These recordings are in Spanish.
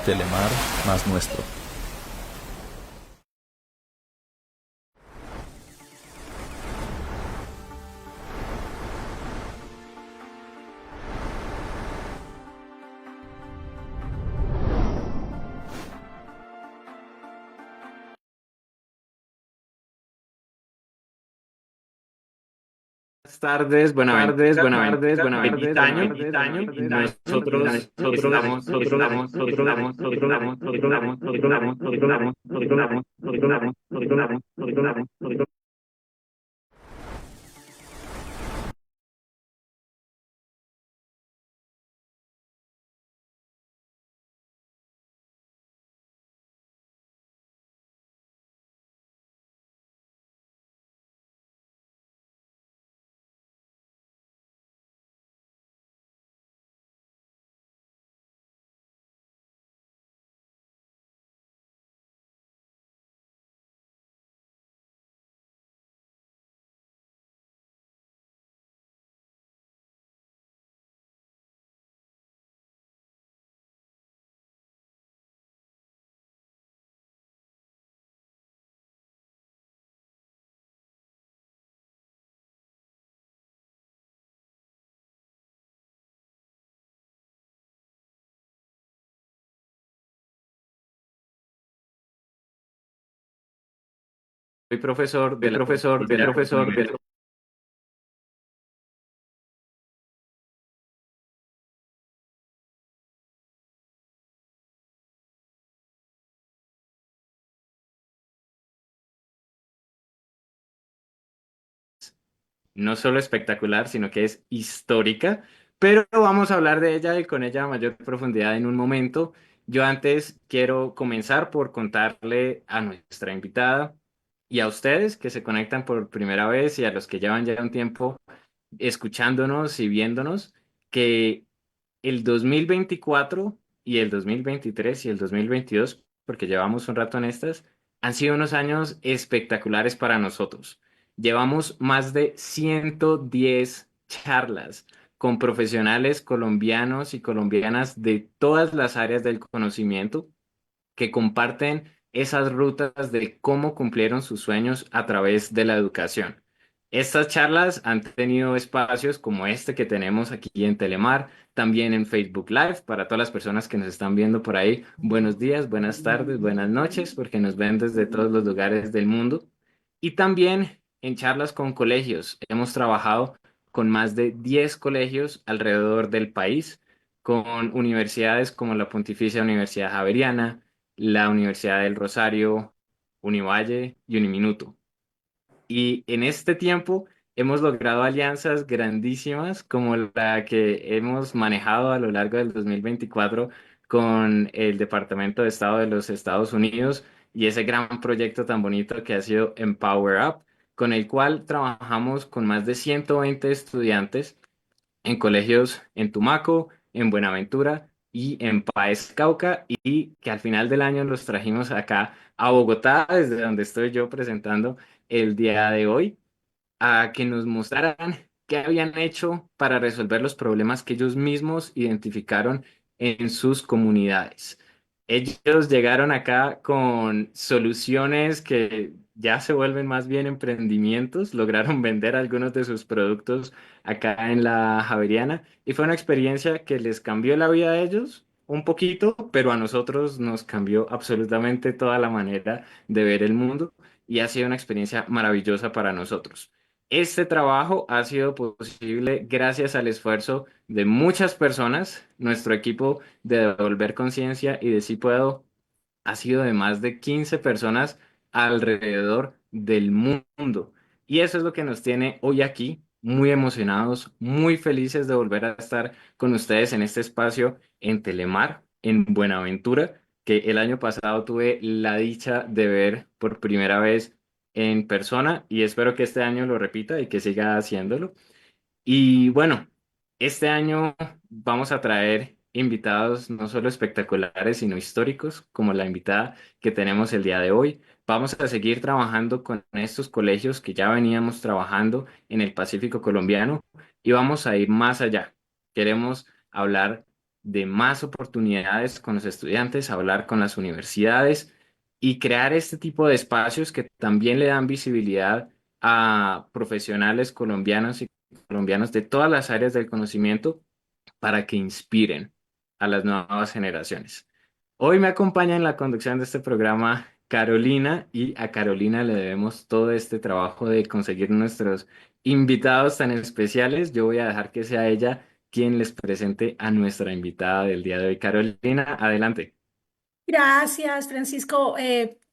Telemar más nuestro. Bendito año. Soy profesor de la no solo espectacular, sino que es histórica, pero vamos a hablar de ella y con ella a mayor profundidad en un momento. Yo antes quiero comenzar por contarle a nuestra invitada y a ustedes que se conectan por primera vez y a los que llevan ya un tiempo escuchándonos y viéndonos, que el 2024 y el 2023 y el 2022, porque llevamos un rato en estas, han sido unos años espectaculares para nosotros. Llevamos más de 110 charlas con profesionales colombianos y colombianas de todas las áreas del conocimiento que comparten esas rutas de cómo cumplieron sus sueños a través de la educación. Estas charlas han tenido espacios como este que tenemos aquí en Telemar, también en Facebook Live, para todas las personas que nos están viendo por ahí. Buenos días, buenas tardes, buenas noches, porque nos ven desde todos los lugares del mundo. Y también en charlas con colegios. Hemos trabajado con más de 10 colegios alrededor del país, con universidades como la Pontificia Universidad Javeriana, la Universidad del Rosario, Univalle y Uniminuto. Y en este tiempo hemos logrado alianzas grandísimas como la que hemos manejado a lo largo del 2024 con el Departamento de Estado de los Estados Unidos y ese gran proyecto tan bonito que ha sido Empower Up, con el cual trabajamos con más de 120 estudiantes en colegios en Tumaco, en Buenaventura y en Páez Cauca, y que al final del año los trajimos acá a Bogotá, desde donde estoy yo presentando el día de hoy, a que nos mostraran qué habían hecho para resolver los problemas que ellos mismos identificaron en sus comunidades. Ellos llegaron acá con soluciones que ya se vuelven más bien emprendimientos, lograron vender algunos de sus productos acá en la Javeriana y fue una experiencia que les cambió la vida a ellos un poquito, pero a nosotros nos cambió absolutamente toda la manera de ver el mundo y ha sido una experiencia maravillosa para nosotros. Este trabajo ha sido posible gracias al esfuerzo de muchas personas. Nuestro equipo de Devolver Conciencia y de Sí Puedo ha sido de más de 15 personas alrededor del mundo. Y eso es lo que nos tiene hoy aquí, muy emocionados, muy felices de volver a estar con ustedes en este espacio en Telemar, en Buenaventura, que el año pasado tuve la dicha de ver por primera vez en persona y espero que este año lo repita y que siga haciéndolo. Y bueno, este año vamos a traer invitados no solo espectaculares, sino históricos, como la invitada que tenemos el día de hoy. Vamos a seguir trabajando con estos colegios que ya veníamos trabajando en el Pacífico colombiano y vamos a ir más allá. Queremos hablar de más oportunidades con los estudiantes, hablar con las universidades y crear este tipo de espacios que también le dan visibilidad a profesionales colombianos y colombianos de todas las áreas del conocimiento para que inspiren a las nuevas generaciones. Hoy me acompaña en la conducción de este programa Carolina, y a Carolina le debemos todo este trabajo de conseguir nuestros invitados tan especiales. Yo voy a dejar que sea ella quien les presente a nuestra invitada del día de hoy. Carolina, adelante. Gracias, Francisco.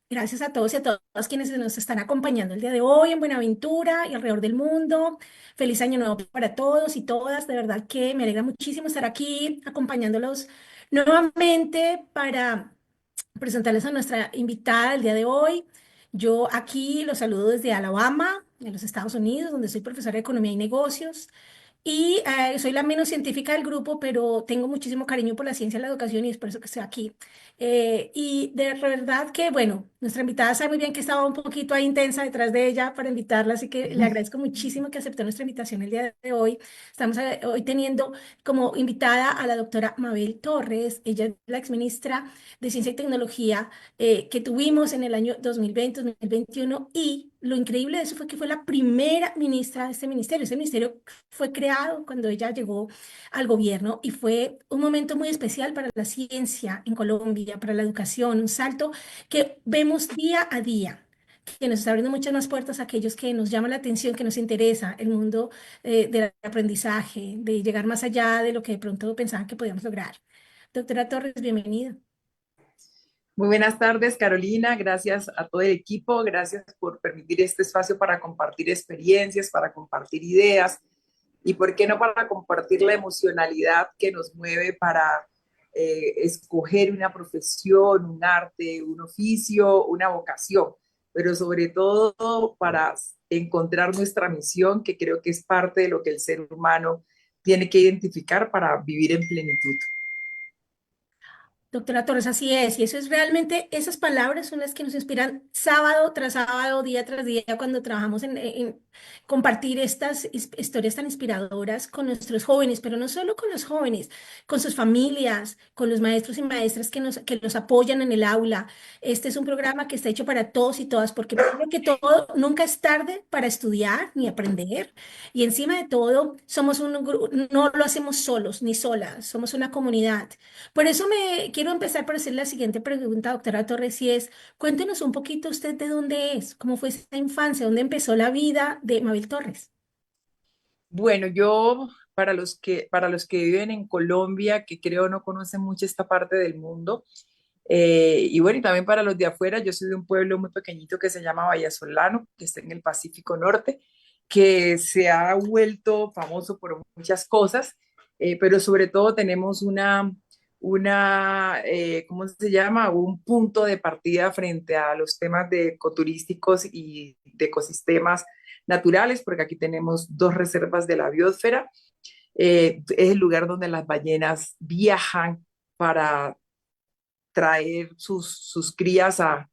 Gracias a todos y a todas quienes nos están acompañando el día de hoy en Buenaventura y alrededor del mundo. Feliz año nuevo para todos y todas. De verdad que me alegra muchísimo estar aquí acompañándolos nuevamente para presentarles a nuestra invitada del día de hoy. Yo aquí los saludo desde Alabama, en los Estados Unidos, donde soy profesora de Economía y Negocios. Y soy la menos científica del grupo, pero tengo muchísimo cariño por la ciencia y la educación y es por eso que estoy aquí. Y de verdad que, bueno, nuestra invitada sabe muy bien que estaba un poquito ahí intensa detrás de ella para invitarla, así que le agradezco muchísimo que aceptó nuestra invitación el día de hoy. Estamos hoy teniendo como invitada a la doctora Mabel Torres. Ella es la exministra de Ciencia y Tecnología que tuvimos en el año 2020-2021 y lo increíble de eso fue que fue la primera ministra de este ministerio. Este ministerio fue creado cuando ella llegó al gobierno y fue un momento muy especial para la ciencia en Colombia, para la educación, un salto que vemos día a día, que nos está abriendo muchas más puertas a aquellos que nos llama la atención, que nos interesa el mundo del aprendizaje, de llegar más allá de lo que de pronto pensaban que podíamos lograr. Doctora Torres, bienvenida. Muy buenas tardes, Carolina. Gracias a todo el equipo. Gracias por permitir este espacio para compartir experiencias, para compartir ideas y, ¿por qué no, para compartir la emocionalidad que nos mueve para escoger una profesión, un arte, un oficio, una vocación, pero sobre todo para encontrar nuestra misión, que creo que es parte de lo que el ser humano tiene que identificar para vivir en plenitud. Doctora Torres, así es, y eso es realmente, esas palabras son las que nos inspiran sábado tras sábado, día tras día, cuando trabajamos en compartir estas historias tan inspiradoras con nuestros jóvenes, pero no solo con los jóvenes, con sus familias, con los maestros y maestras que nos apoyan en el aula. Este es un programa que está hecho para todos y todas, porque primero que todo, nunca es tarde para estudiar ni aprender, y encima de todo, somos no lo hacemos solos ni solas, somos una comunidad. Por eso me quiero empezar por hacer la siguiente pregunta, doctora Torres, y es, cuéntenos un poquito usted de dónde es, cómo fue esa infancia, dónde empezó la vida de Mabel Torres. Bueno, yo, para los que viven en Colombia, que creo no conocen mucho esta parte del mundo, y bueno, y también para los de afuera, yo soy de un pueblo muy pequeñito que se llama Vallasolano, que está en el Pacífico Norte, que se ha vuelto famoso por muchas cosas, pero sobre todo tenemos ¿cómo se llama? Un punto de partida frente a los temas de ecoturísticos y de ecosistemas naturales, porque aquí tenemos dos reservas de la biosfera. Es el lugar donde las ballenas viajan para traer sus crías a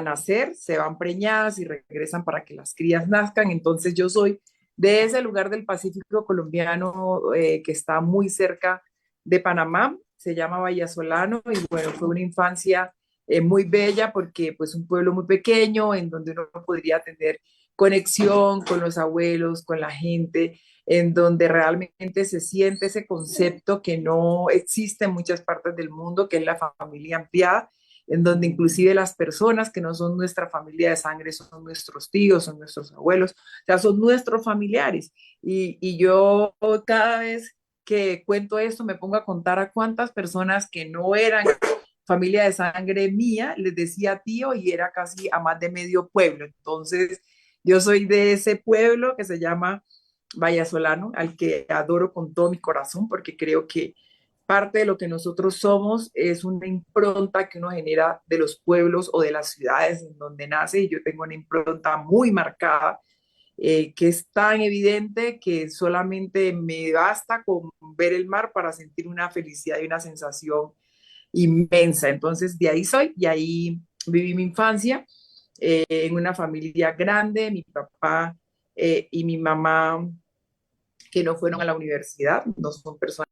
nacer, se van preñadas y regresan para que las crías nazcan. Entonces yo soy de ese lugar del Pacífico colombiano que está muy cerca de Panamá, se llama Vallasolano, y bueno, fue una infancia muy bella porque pues un pueblo muy pequeño en donde uno podría tener conexión con los abuelos, con la gente, en donde realmente se siente ese concepto que no existe en muchas partes del mundo, que es la familia ampliada, en donde inclusive las personas que no son nuestra familia de sangre son nuestros tíos, son nuestros abuelos, o sea, son nuestros familiares. Y yo cada vez que cuento esto me pongo a contar a cuántas personas que no eran familia de sangre mía les decía tío, y era casi a más de medio pueblo. Entonces, yo soy de ese pueblo que se llama Vallasolano, al que adoro con todo mi corazón, porque creo que parte de lo que nosotros somos es una impronta que uno genera de los pueblos o de las ciudades en donde nace, y yo tengo una impronta muy marcada, que es tan evidente que solamente me basta con ver el mar para sentir una felicidad y una sensación inmensa. Entonces, de ahí soy, y ahí viví mi infancia, en una familia grande, mi papá y mi mamá que no fueron a la universidad, no son personas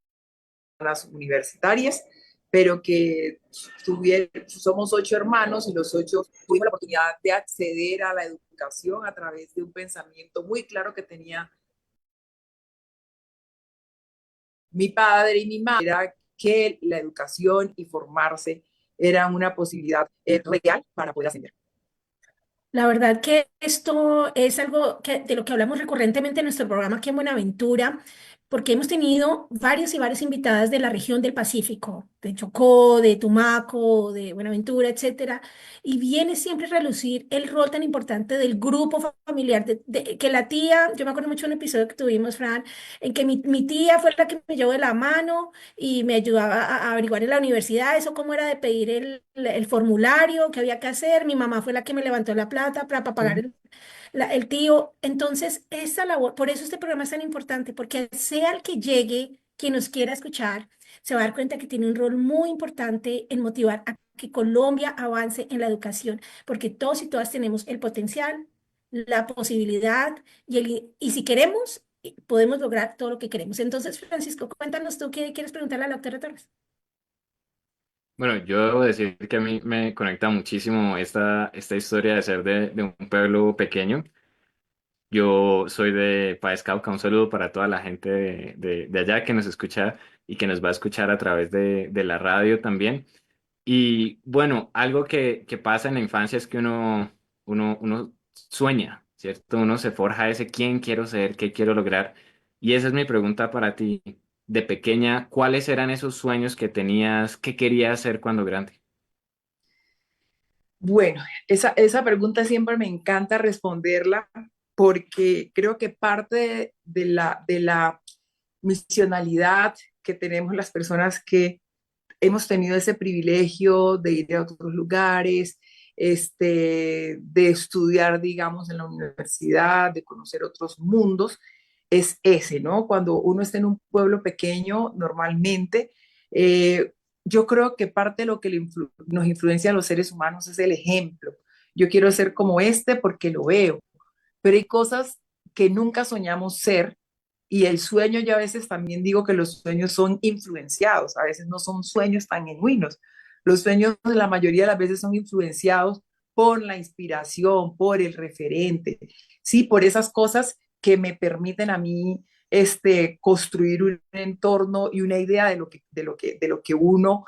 universitarias, pero que somos 8 hermanos y los 8 tuvimos la oportunidad de acceder a la educación a través de un pensamiento muy claro que tenía mi padre y mi madre, era que la educación y formarse era una posibilidad real para poder ascender. La verdad que esto es algo de lo que hablamos recurrentemente en nuestro programa aquí en Buenaventura, porque hemos tenido varias y varias invitadas de la región del Pacífico, de Chocó, de Tumaco, de Buenaventura, etcétera, y viene siempre a relucir el rol tan importante del grupo familiar, que la tía, yo me acuerdo mucho de un episodio que tuvimos, Fran, en que mi tía fue la que me llevó de la mano y me ayudaba a averiguar en la universidad eso cómo era de pedir el formulario que había que hacer. Mi mamá fue la que me levantó la plata para pagar el tío. Entonces, esa labor, por eso este programa es tan importante, porque sea el que llegue, quien nos quiera escuchar, se va a dar cuenta que tiene un rol muy importante en motivar a que Colombia avance en la educación, porque todos y todas tenemos el potencial, la posibilidad y si queremos, podemos lograr todo lo que queremos. Entonces, Francisco, cuéntanos tú qué quieres preguntarle a la doctora Torres. Bueno, yo debo decir que a mí me conecta muchísimo esta historia de ser de un pueblo pequeño. Yo soy de Paez Cauca, un saludo para toda la gente de allá que nos escucha y que nos va a escuchar a través de la radio también. Y bueno, algo que pasa en la infancia es que uno sueña, ¿cierto? Uno se forja ese quién quiero ser, qué quiero lograr. Y esa es mi pregunta para ti. De pequeña, ¿cuáles eran esos sueños que tenías, qué querías ser cuando grande? Bueno, esa pregunta siempre me encanta responderla porque creo que parte de la misionalidad que tenemos las personas que hemos tenido ese privilegio de ir a otros lugares, de estudiar, digamos, en la universidad, de conocer otros mundos, es ese, ¿no? Cuando uno está en un pueblo pequeño, normalmente, eh, yo creo que parte de lo que nos influencia a los seres humanos es el ejemplo. Yo quiero ser como porque lo veo, pero hay cosas que nunca soñamos ser y el sueño, yo a veces también digo que los sueños son influenciados, a veces no son sueños tan genuinos. Los sueños la mayoría de las veces son influenciados por la inspiración, por el referente, sí, por esas cosas que me permiten a mí construir un entorno y una idea de lo que uno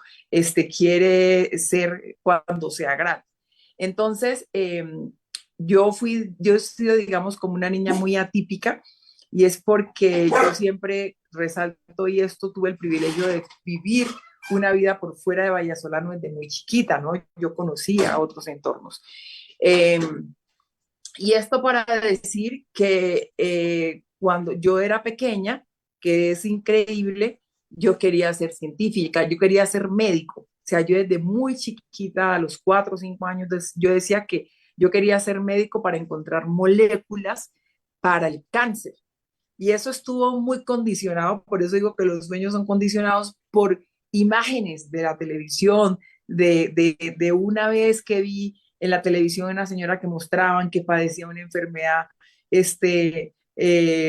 quiere ser cuando sea grande. Entonces, yo he sido, digamos, como una niña muy atípica y es porque yo siempre resalto y esto tuve el privilegio de vivir una vida por fuera de Vallasolano desde muy chiquita, ¿no? Yo conocía otros entornos. Eh, y esto para decir que cuando yo era pequeña, que es increíble, yo quería ser científica, yo quería ser médico. O sea, yo desde muy chiquita, a los 4 o 5 años, yo decía que yo quería ser médico para encontrar moléculas para el cáncer. Y eso estuvo muy condicionado, por eso digo que los sueños son condicionados por imágenes de la televisión, de una vez que vi en la televisión una señora que mostraban que padecía una enfermedad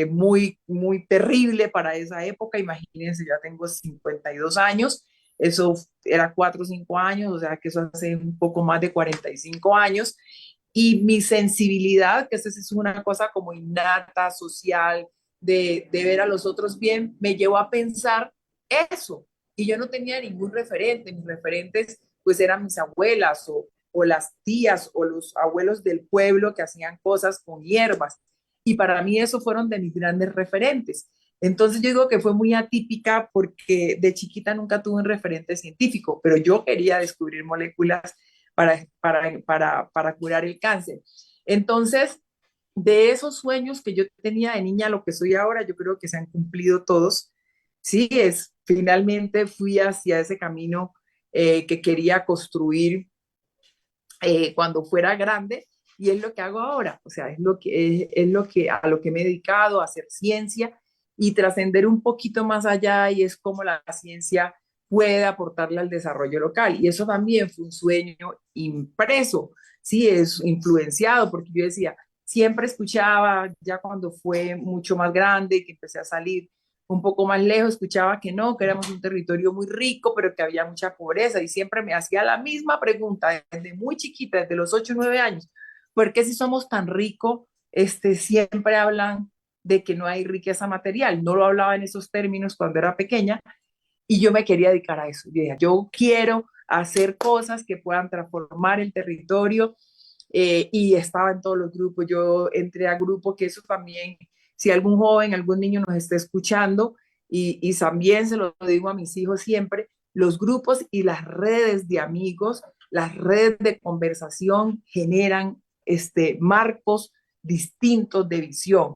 muy, muy terrible para esa época. Imagínense, ya tengo 52 años, eso era 4 o 5 años, o sea que eso hace un poco más de 45 años. Y mi sensibilidad, que esa es una cosa como innata, social, de ver a los otros bien, me llevó a pensar eso. Y yo no tenía ningún referente. Mis referentes pues eran mis abuelas o las tías o los abuelos del pueblo que hacían cosas con hierbas. Y para mí eso fueron de mis grandes referentes. Entonces yo digo que fue muy atípica porque de chiquita nunca tuve un referente científico, pero yo quería descubrir moléculas para curar el cáncer. Entonces, de esos sueños que yo tenía de niña a lo que soy ahora, yo creo que se han cumplido todos. Sí, finalmente fui hacia ese camino que quería construir cuando fuera grande y es lo que hago ahora. O sea, es a lo que me he dedicado, a hacer ciencia y trascender un poquito más allá y es como la ciencia puede aportarle al desarrollo local. Y eso también fue un sueño impreso, sí, es influenciado, porque yo decía, siempre escuchaba, ya cuando fue mucho más grande, que empecé a salir un poco más lejos escuchaba que no, que éramos un territorio muy rico, pero que había mucha pobreza y siempre me hacía la misma pregunta desde muy chiquita, desde los 8 o 9 años, ¿por qué si somos tan ricos, siempre hablan de que no hay riqueza material? No lo hablaba en esos términos cuando era pequeña y yo me quería dedicar a eso. Yo, dije, yo quiero hacer cosas que puedan transformar el territorio y estaba en todos los grupos. Yo entré a grupos que eso también, si algún joven, algún niño nos está escuchando, y también se lo digo a mis hijos siempre, los grupos y las redes de amigos, las redes de conversación generan marcos distintos de visión.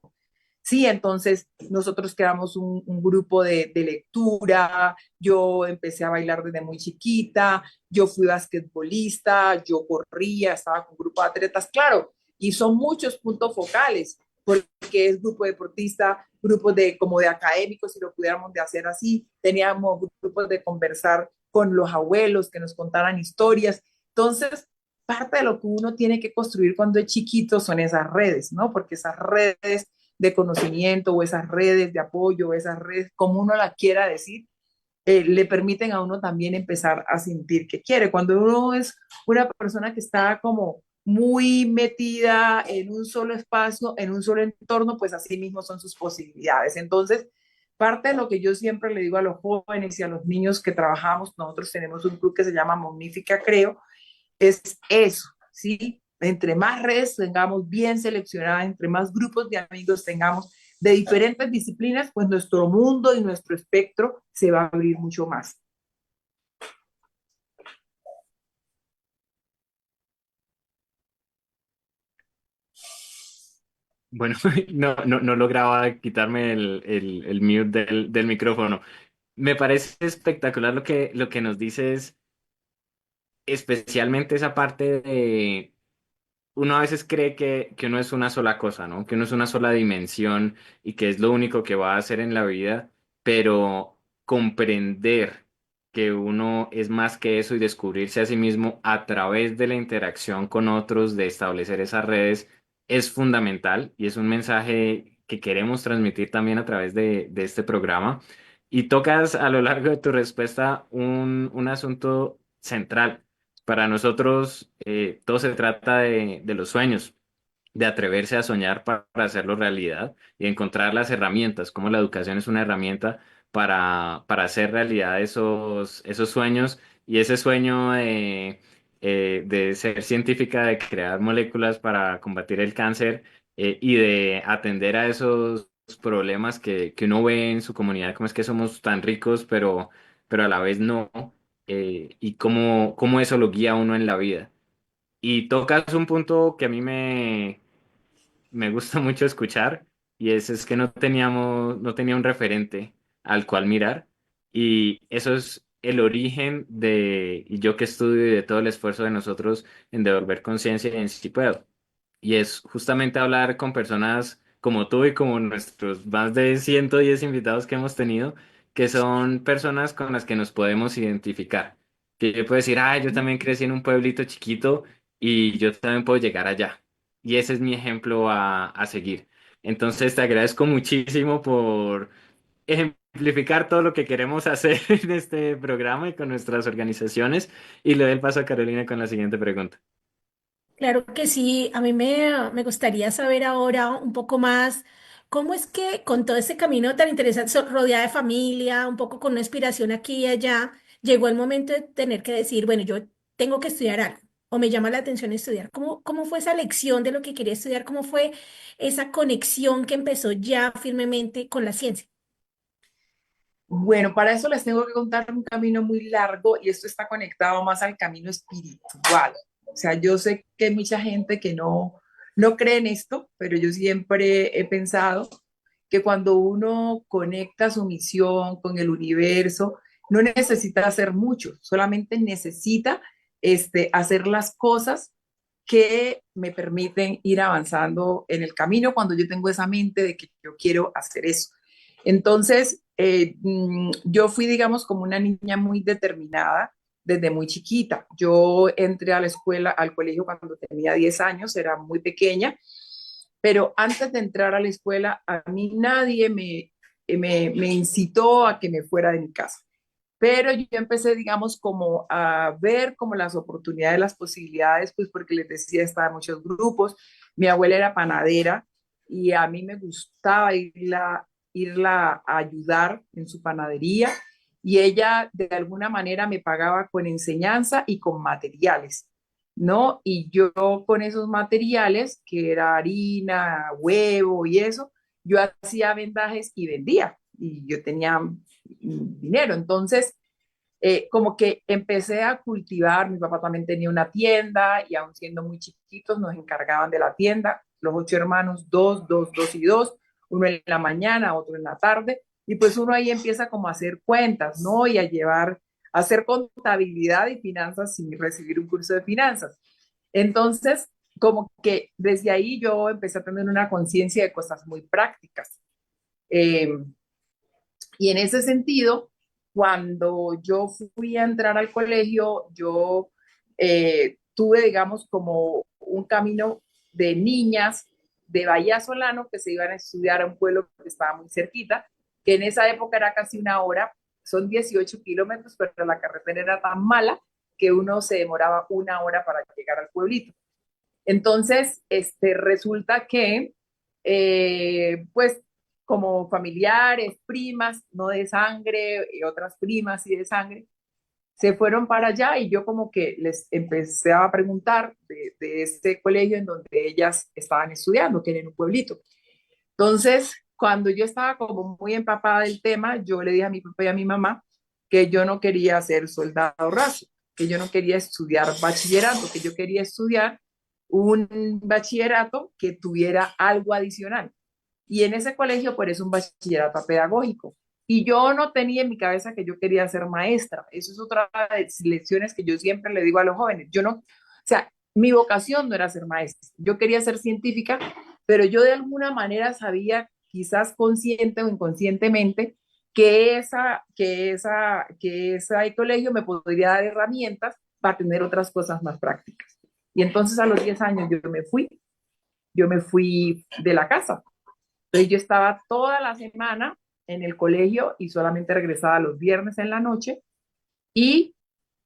Sí, entonces nosotros creamos un grupo de lectura, yo empecé a bailar desde muy chiquita, yo fui basquetbolista, yo corría, estaba con un grupo de atletas, claro, y son muchos puntos focales, porque es grupo deportista, grupos de, como de académicos, si lo pudiéramos de hacer así, teníamos grupos de conversar con los abuelos, que nos contaran historias, entonces parte de lo que uno tiene que construir cuando es chiquito son esas redes, ¿no? Porque esas redes de conocimiento o esas redes de apoyo, o esas redes, como uno la quiera decir, le permiten a uno también empezar a sentir que quiere. Cuando uno es una persona que está como muy metida en un solo espacio, en un solo entorno, pues así mismo son sus posibilidades. Entonces, parte de lo que yo siempre le digo a los jóvenes y a los niños que trabajamos, nosotros tenemos un club que se llama Magnífica Creo, es eso, ¿sí? Entre más redes tengamos bien seleccionadas, entre más grupos de amigos tengamos de diferentes disciplinas, pues nuestro mundo y nuestro espectro se va a abrir mucho más. Bueno, no lograba quitarme el mute del micrófono. Me parece espectacular lo que nos dices, especialmente esa parte de uno a veces cree que uno es una sola cosa, ¿no? Que uno es una sola dimensión y que es lo único que va a hacer en la vida, pero comprender que uno es más que eso y descubrirse a sí mismo a través de la interacción con otros, de establecer esas redes, es fundamental y es un mensaje que queremos transmitir también a través de este programa. Y tocas a lo largo de tu respuesta un asunto central. Para nosotros, todo se trata de los sueños, de atreverse a soñar para hacerlo realidad y encontrar las herramientas, como la educación es una herramienta para hacer realidad esos sueños y ese sueño de ser científica, de crear moléculas para combatir el cáncer y de atender a esos problemas que uno ve en su comunidad, como es que somos tan ricos, pero a la vez no, y cómo eso lo guía a uno en la vida. Y tocas un punto que a mí me gusta mucho escuchar y es que no tenía un referente al cual mirar y eso es el origen y yo que estudio y de todo el esfuerzo de nosotros en devolver conciencia en sí puedo. Y es justamente hablar con personas como tú y como nuestros más de 110 invitados que hemos tenido, que son personas con las que nos podemos identificar. Que yo puedo decir, ah, yo también crecí en un pueblito chiquito y yo también puedo llegar allá. Y ese es mi ejemplo a seguir. Entonces te agradezco muchísimo por ejemplificar todo lo que queremos hacer en este programa y con nuestras organizaciones. Y le doy el paso a Carolina con la siguiente pregunta. Claro que sí, a mí me gustaría saber ahora un poco más cómo es que con todo este camino tan interesante, rodeada de familia, un poco con una inspiración aquí y allá, llegó el momento de tener que decir, bueno, yo tengo que estudiar algo o me llama la atención estudiar. ¿Cómo fue esa elección de lo que quería estudiar? ¿Cómo fue esa conexión que empezó ya firmemente con la ciencia? Bueno, para eso les tengo que contar un camino muy largo y esto está conectado más al camino espiritual. O sea, yo sé que hay mucha gente que no cree en esto, pero yo siempre he pensado que cuando uno conecta su misión con el universo, no necesita hacer mucho, solamente necesita hacer las cosas que me permiten ir avanzando en el camino cuando yo tengo esa mente de que yo quiero hacer eso. Entonces, yo fui, digamos, como una niña muy determinada desde muy chiquita. Yo entré a la escuela, al colegio cuando tenía 10 años, era muy pequeña, pero antes de entrar a la escuela, a mí nadie me incitó a que me fuera de mi casa. Pero yo empecé, digamos, como a ver como las oportunidades, las posibilidades, pues porque les decía, estaba en muchos grupos. Mi abuela era panadera y a mí me gustaba irla a ayudar en su panadería y ella de alguna manera me pagaba con enseñanza y con materiales, ¿no? Y yo con esos materiales, que era harina, huevo y eso, yo hacía vendajes y vendía y yo tenía dinero. Entonces, como que empecé a cultivar, mi papá también tenía una tienda y aún siendo muy chiquitos nos encargaban de la tienda, los 8 hermanos, dos y dos, uno en la mañana, otro en la tarde, y pues uno ahí empieza como a hacer cuentas, ¿no? Y a hacer contabilidad y finanzas sin recibir un curso de finanzas. Entonces, como que desde ahí yo empecé a tener una conciencia de cosas muy prácticas. Eh, y en ese sentido, cuando yo fui a entrar al colegio, yo tuve, digamos, como un camino de niñas de Bahía Solano que se iban a estudiar a un pueblo que estaba muy cerquita, que en esa época era casi una hora, son 18 kilómetros, pero la carretera era tan mala que uno se demoraba una hora para llegar al pueblito. Entonces, resulta que, pues, como familiares, primas, no de sangre, y otras primas y de sangre, se fueron para allá y yo como que les empecé a preguntar de este colegio en donde ellas estaban estudiando, que era en un pueblito. Entonces, cuando yo estaba como muy empapada del tema, yo le dije a mi papá y a mi mamá que yo no quería ser soldado raso, que yo no quería estudiar bachillerato, que yo quería estudiar un bachillerato que tuviera algo adicional. Y en ese colegio, pues es un bachillerato pedagógico. Y yo no tenía en mi cabeza que yo quería ser maestra. Eso es otra de las lecciones que yo siempre le digo a los jóvenes. Yo no, o sea, mi vocación no era ser maestra. Yo quería ser científica, pero yo de alguna manera sabía, quizás consciente o inconscientemente, que ese colegio me podría dar herramientas para tener otras cosas más prácticas. Y entonces a los 10 años yo me fui de la casa. Entonces yo estaba toda la semana en el colegio y solamente regresaba los viernes en la noche y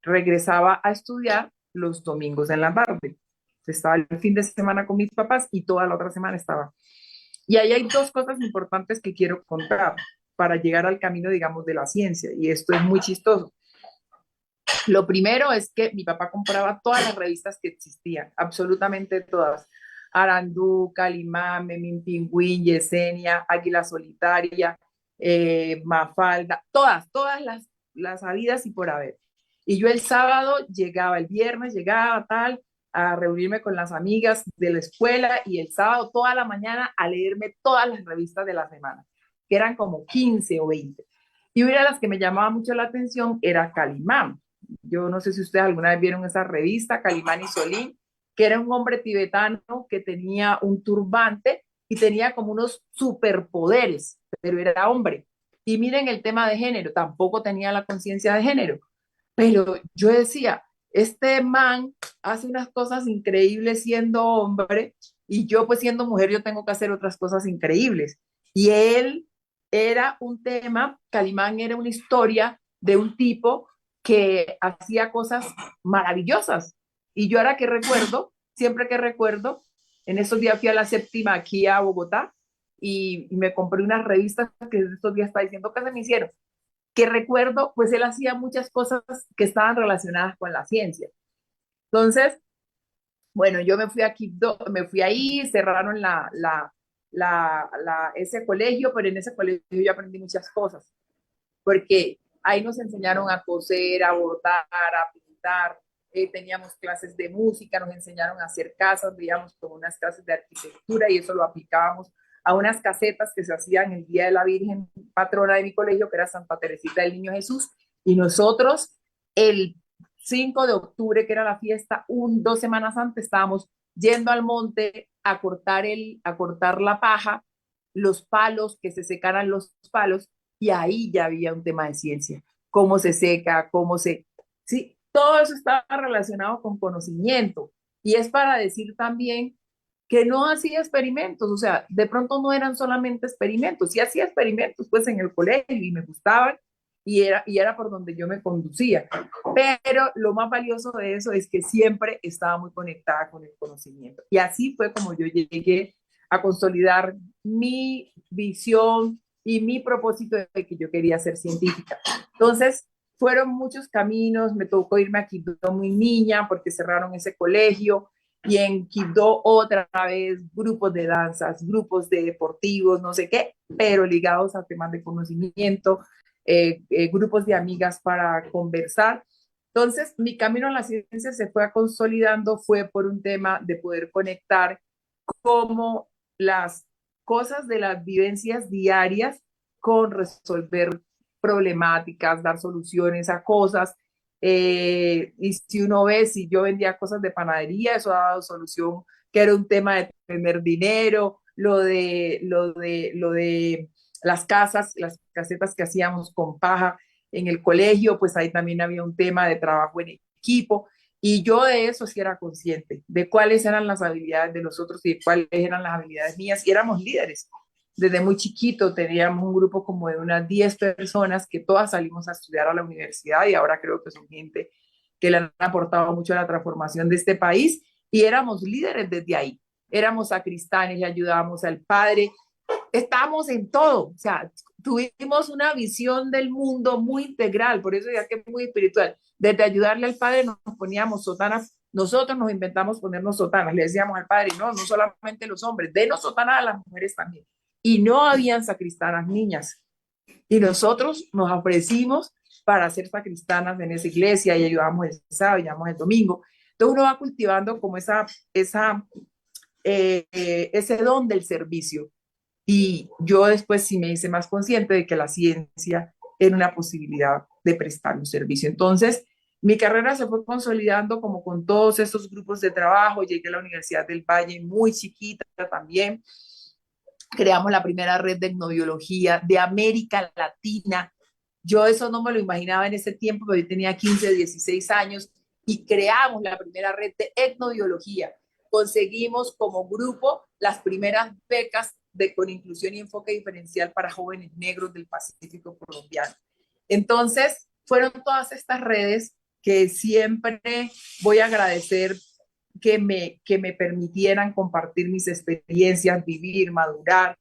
regresaba a estudiar los domingos en la tarde. Estaba el fin de semana con mis papás y toda la otra semana estaba. Y ahí hay dos cosas importantes que quiero contar para llegar al camino, digamos, de la ciencia. Y esto es muy chistoso. Lo primero es que mi papá compraba todas las revistas que existían, absolutamente todas. Arandú, Calimán, Memín Pingüín, Yesenia, Águila Solitaria, Mafalda, todas las habidas y por haber. Y yo el sábado llegaba, el viernes llegaba tal, a reunirme con las amigas de la escuela y el sábado toda la mañana a leerme todas las revistas de la semana, que eran como 15 o 20. Y una de las que me llamaba mucho la atención era Calimán. Yo no sé si ustedes alguna vez vieron esa revista, Calimán y Solín, que era un hombre tibetano que tenía un turbante y tenía como unos superpoderes, pero era hombre. Y miren el tema de género, tampoco tenía la conciencia de género. Pero yo decía, este man hace unas cosas increíbles siendo hombre y yo pues siendo mujer yo tengo que hacer otras cosas increíbles. Y él era un tema, Calimán era una historia de un tipo que hacía cosas maravillosas. Y yo ahora que recuerdo, siempre que recuerdo, en estos días fui a la séptima aquí a Bogotá y me compré unas revistas que estos días está diciendo que se me hicieron. Que recuerdo, pues él hacía muchas cosas que estaban relacionadas con la ciencia. Entonces, bueno, yo me fui aquí, me fui ahí, cerraron ese colegio, pero en ese colegio yo aprendí muchas cosas porque ahí nos enseñaron a coser, a bordar, a pintar, teníamos clases de música, nos enseñaron a hacer casas, veíamos como unas clases de arquitectura y eso lo aplicábamos a unas casetas que se hacían el Día de la Virgen patrona de mi colegio, que era Santa Teresita del Niño Jesús, y nosotros el 5 de octubre, que era la fiesta, 2 semanas antes estábamos yendo al monte a cortar la paja, los palos, que se secaran los palos, y ahí ya había un tema de ciencia, cómo se seca, sí, todo eso estaba relacionado con conocimiento. Y es para decir también que no hacía experimentos, o sea, de pronto no eran solamente experimentos, sí hacía experimentos pues en el colegio y me gustaban y era por donde yo me conducía, pero lo más valioso de eso es que siempre estaba muy conectada con el conocimiento. Y así fue como yo llegué a consolidar mi visión y mi propósito de que yo quería ser científica. Entonces, fueron muchos caminos, me tocó irme a Quibdó muy niña porque cerraron ese colegio, y en Quibdó otra vez grupos de danzas, grupos de deportivos, no sé qué, pero ligados a temas de conocimiento, grupos de amigas para conversar. Entonces, mi camino a la ciencia se fue consolidando, fue por un tema de poder conectar cómo las cosas de las vivencias diarias con resolver problemáticas, dar soluciones a cosas. Y si uno ve, si yo vendía cosas de panadería, eso ha dado solución, que era un tema de tener dinero, lo de las casas, las casetas que hacíamos con paja en el colegio, pues ahí también había un tema de trabajo en equipo. Y yo de eso sí era consciente, de cuáles eran las habilidades de los otros y de cuáles eran las habilidades mías. Y éramos líderes. Desde muy chiquito teníamos un grupo como de unas 10 personas que todas salimos a estudiar a la universidad y ahora creo que son gente que le han aportado mucho a la transformación de este país y éramos líderes desde ahí. Éramos sacristanes y ayudábamos al padre. Estamos en todo, o sea, tuvimos una visión del mundo muy integral, por eso ya que es muy espiritual. Desde ayudarle al padre nos poníamos sotanas, nosotros nos inventamos ponernos sotanas, le decíamos al padre, no, no solamente los hombres, denos sotanas a las mujeres también. Y no habían sacristanas niñas. Y nosotros nos ofrecimos para ser sacristanas en esa iglesia y ayudamos el sábado, ayudamos el domingo. Entonces uno va cultivando como ese don del servicio. Y yo después sí me hice más consciente de que la ciencia era una posibilidad de prestar un servicio. Entonces, mi carrera se fue consolidando como con todos estos grupos de trabajo. Llegué a la Universidad del Valle muy chiquita también. Creamos la primera red de etnobiología de América Latina. Yo eso no me lo imaginaba en ese tiempo, pero yo tenía 15, 16 años y creamos la primera red de etnobiología. Conseguimos como grupo las primeras becas con inclusión y enfoque diferencial para jóvenes negros del Pacífico colombiano. Entonces, fueron todas estas redes que siempre voy a agradecer que me permitieran compartir mis experiencias, vivir, madurar,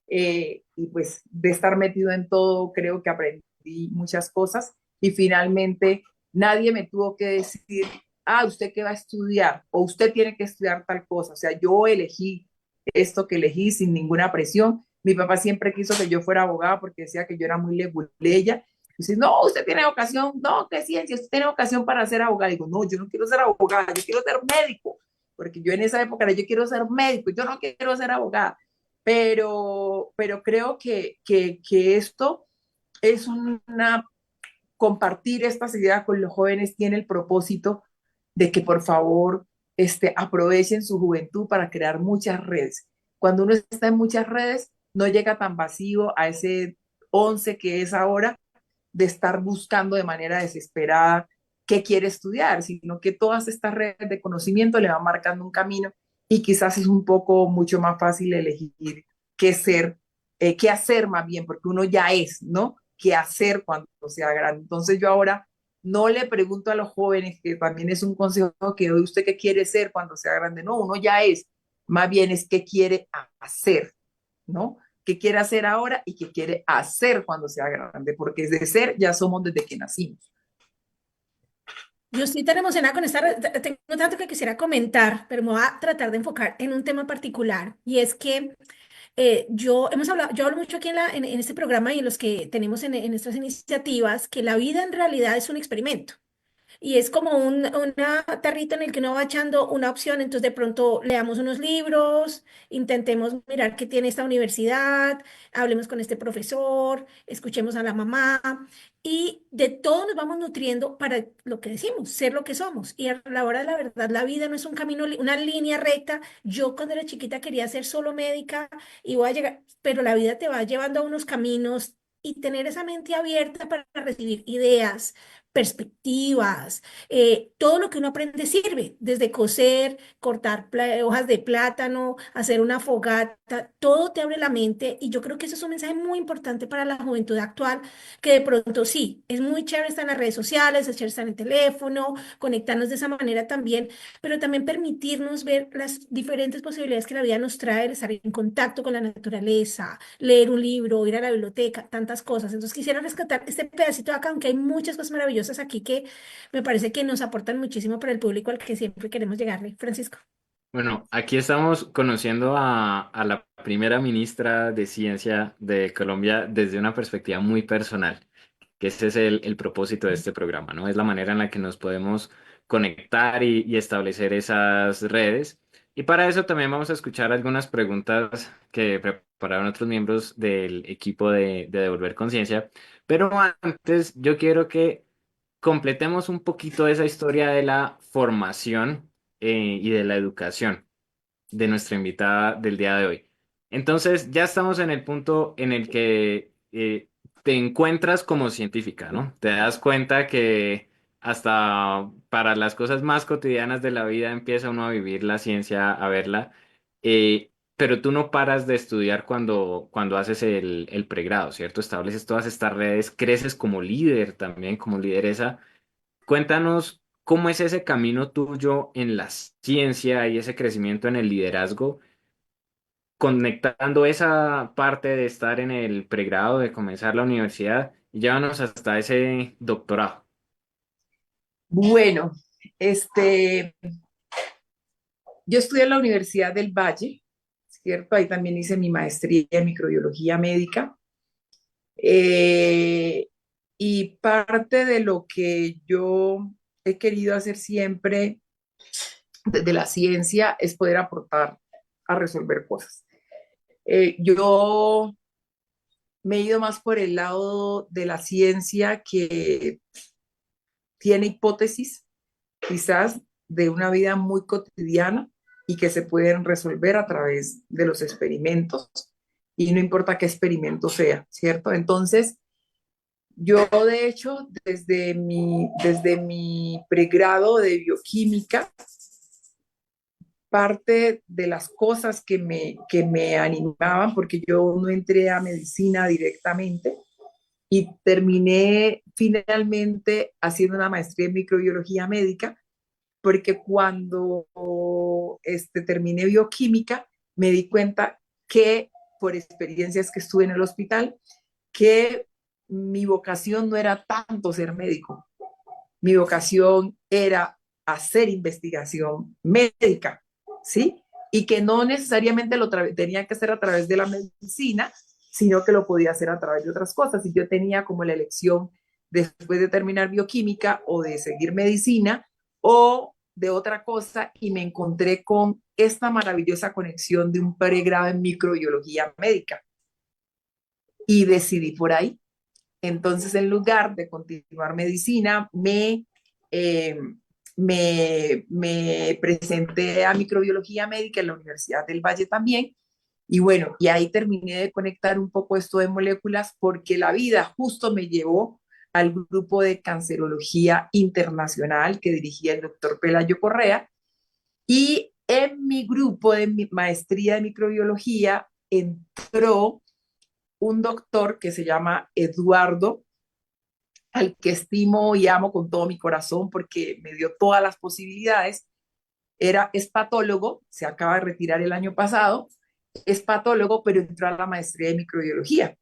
y pues de estar metido en todo, creo que aprendí muchas cosas y finalmente nadie me tuvo que decir, usted qué va a estudiar o usted tiene que estudiar tal cosa. O sea, yo elegí esto que elegí sin ninguna presión. Mi papá siempre quiso que yo fuera abogada porque decía que yo era muy leguleya. Dice, no, usted tiene vocación, no, qué ciencia, usted tiene vocación para ser abogada. Digo, no, yo no quiero ser abogada, yo quiero ser médico, porque yo en esa época era, yo quiero ser médico, yo no quiero ser abogada. Pero creo que esto es compartir estas ideas con los jóvenes tiene el propósito de que por favor aprovechen su juventud para crear muchas redes. Cuando uno está en muchas redes, no llega tan vacío a ese 11 que es ahora de estar buscando de manera desesperada qué quiere estudiar, sino que todas estas redes de conocimiento le van marcando un camino y quizás es un poco mucho más fácil elegir qué ser, qué hacer más bien, porque uno ya es, ¿no? Qué hacer cuando sea grande. Entonces yo ahora no le pregunto a los jóvenes, que también es un consejo que doy, usted qué quiere ser cuando sea grande. No, uno ya es, más bien es qué quiere hacer, ¿no? Qué quiere hacer ahora y qué quiere hacer cuando sea grande, porque es de ser ya somos desde que nacimos. Yo estoy tan emocionada con esta, tengo tanto que quisiera comentar, pero me voy a tratar de enfocar en un tema particular, y es que hemos hablado, yo hablo mucho aquí en este programa y en los que tenemos en nuestras iniciativas, que la vida en realidad es un experimento. Y es como una tarrita en el que uno va echando una opción, entonces de pronto leamos unos libros, intentemos mirar qué tiene esta universidad, hablemos con este profesor, escuchemos a la mamá y de todo nos vamos nutriendo para lo que decimos, ser lo que somos. Y a la hora de la verdad, la vida no es un camino, una línea recta. Yo cuando era chiquita quería ser solo médica y voy a llegar, pero la vida te va llevando a unos caminos y tener esa mente abierta para recibir ideas perspectivas, todo lo que uno aprende sirve, desde coser, cortar hojas de plátano, hacer una fogata, todo te abre la mente y yo creo que eso es un mensaje muy importante para la juventud actual, que de pronto sí, es muy chévere estar en las redes sociales, es chévere estar en el teléfono, conectarnos de esa manera también, pero también permitirnos ver las diferentes posibilidades que la vida nos trae, el estar en contacto con la naturaleza, leer un libro, ir a la biblioteca, tantas cosas. Entonces quisiera rescatar este pedacito de acá, aunque hay muchas cosas maravillosas aquí que me parece que nos aportan muchísimo para el público al que siempre queremos llegarle. Francisco. Bueno, aquí estamos conociendo a la primera ministra de Ciencia de Colombia desde una perspectiva muy personal, que ese es el propósito de este programa, ¿no? Es la manera en la que nos podemos conectar y establecer esas redes. Y para eso también vamos a escuchar algunas preguntas que prepararon otros miembros del equipo de Devolver Conciencia. Pero antes, yo quiero que completemos un poquito esa historia de la formación y de la educación de nuestra invitada del día de hoy. Entonces, ya estamos en el punto en el que te encuentras como científica, ¿no? Te das cuenta que hasta para las cosas más cotidianas de la vida empieza uno a vivir la ciencia, a verla, pero tú no paras de estudiar cuando haces el pregrado, ¿cierto? Estableces todas estas redes, creces como líder también, como lideresa. Cuéntanos cómo es ese camino tuyo en la ciencia y ese crecimiento en el liderazgo, conectando esa parte de estar en el pregrado, de comenzar la universidad y llévanos hasta ese doctorado. Bueno, este, yo estudié en la Universidad del Valle, ¿cierto? Ahí también hice mi maestría en microbiología médica. Eh, y parte de lo que yo he querido hacer siempre desde la ciencia es poder aportar a resolver cosas. Yo me he ido más por el lado de la ciencia que tiene hipótesis, quizás de una vida muy cotidiana y que se pueden resolver a través de los experimentos y no importa qué experimento sea, ¿cierto? Entonces, yo de hecho, desde mi pregrado de bioquímica, parte de las cosas que me animaban, porque yo no entré a medicina directamente y terminé finalmente haciendo una maestría en microbiología médica, porque cuando terminé bioquímica, me di cuenta que por experiencias que estuve en el hospital, que mi vocación no era tanto ser médico, mi vocación era hacer investigación médica, ¿sí? Y que no necesariamente tenía que hacer a través de la medicina, sino que lo podía hacer a través de otras cosas. Y yo tenía como la elección, después de terminar bioquímica, o de seguir medicina, o de otra cosa, y me encontré con esta maravillosa conexión de un pregrado en microbiología médica. Y decidí por ahí. Entonces, en lugar de continuar medicina, eh, me presenté a microbiología médica en la Universidad del Valle también. Y bueno, y ahí terminé de conectar un poco esto de moléculas porque la vida justo me llevó al grupo de cancerología internacional que dirigía el doctor Pelayo Correa. Y en mi grupo de mi maestría de microbiología entró un doctor que se llama Eduardo, al que estimo y amo con todo mi corazón porque me dio todas las posibilidades. Es patólogo, se acaba de retirar el año pasado, es patólogo, pero entró a la maestría de microbiología.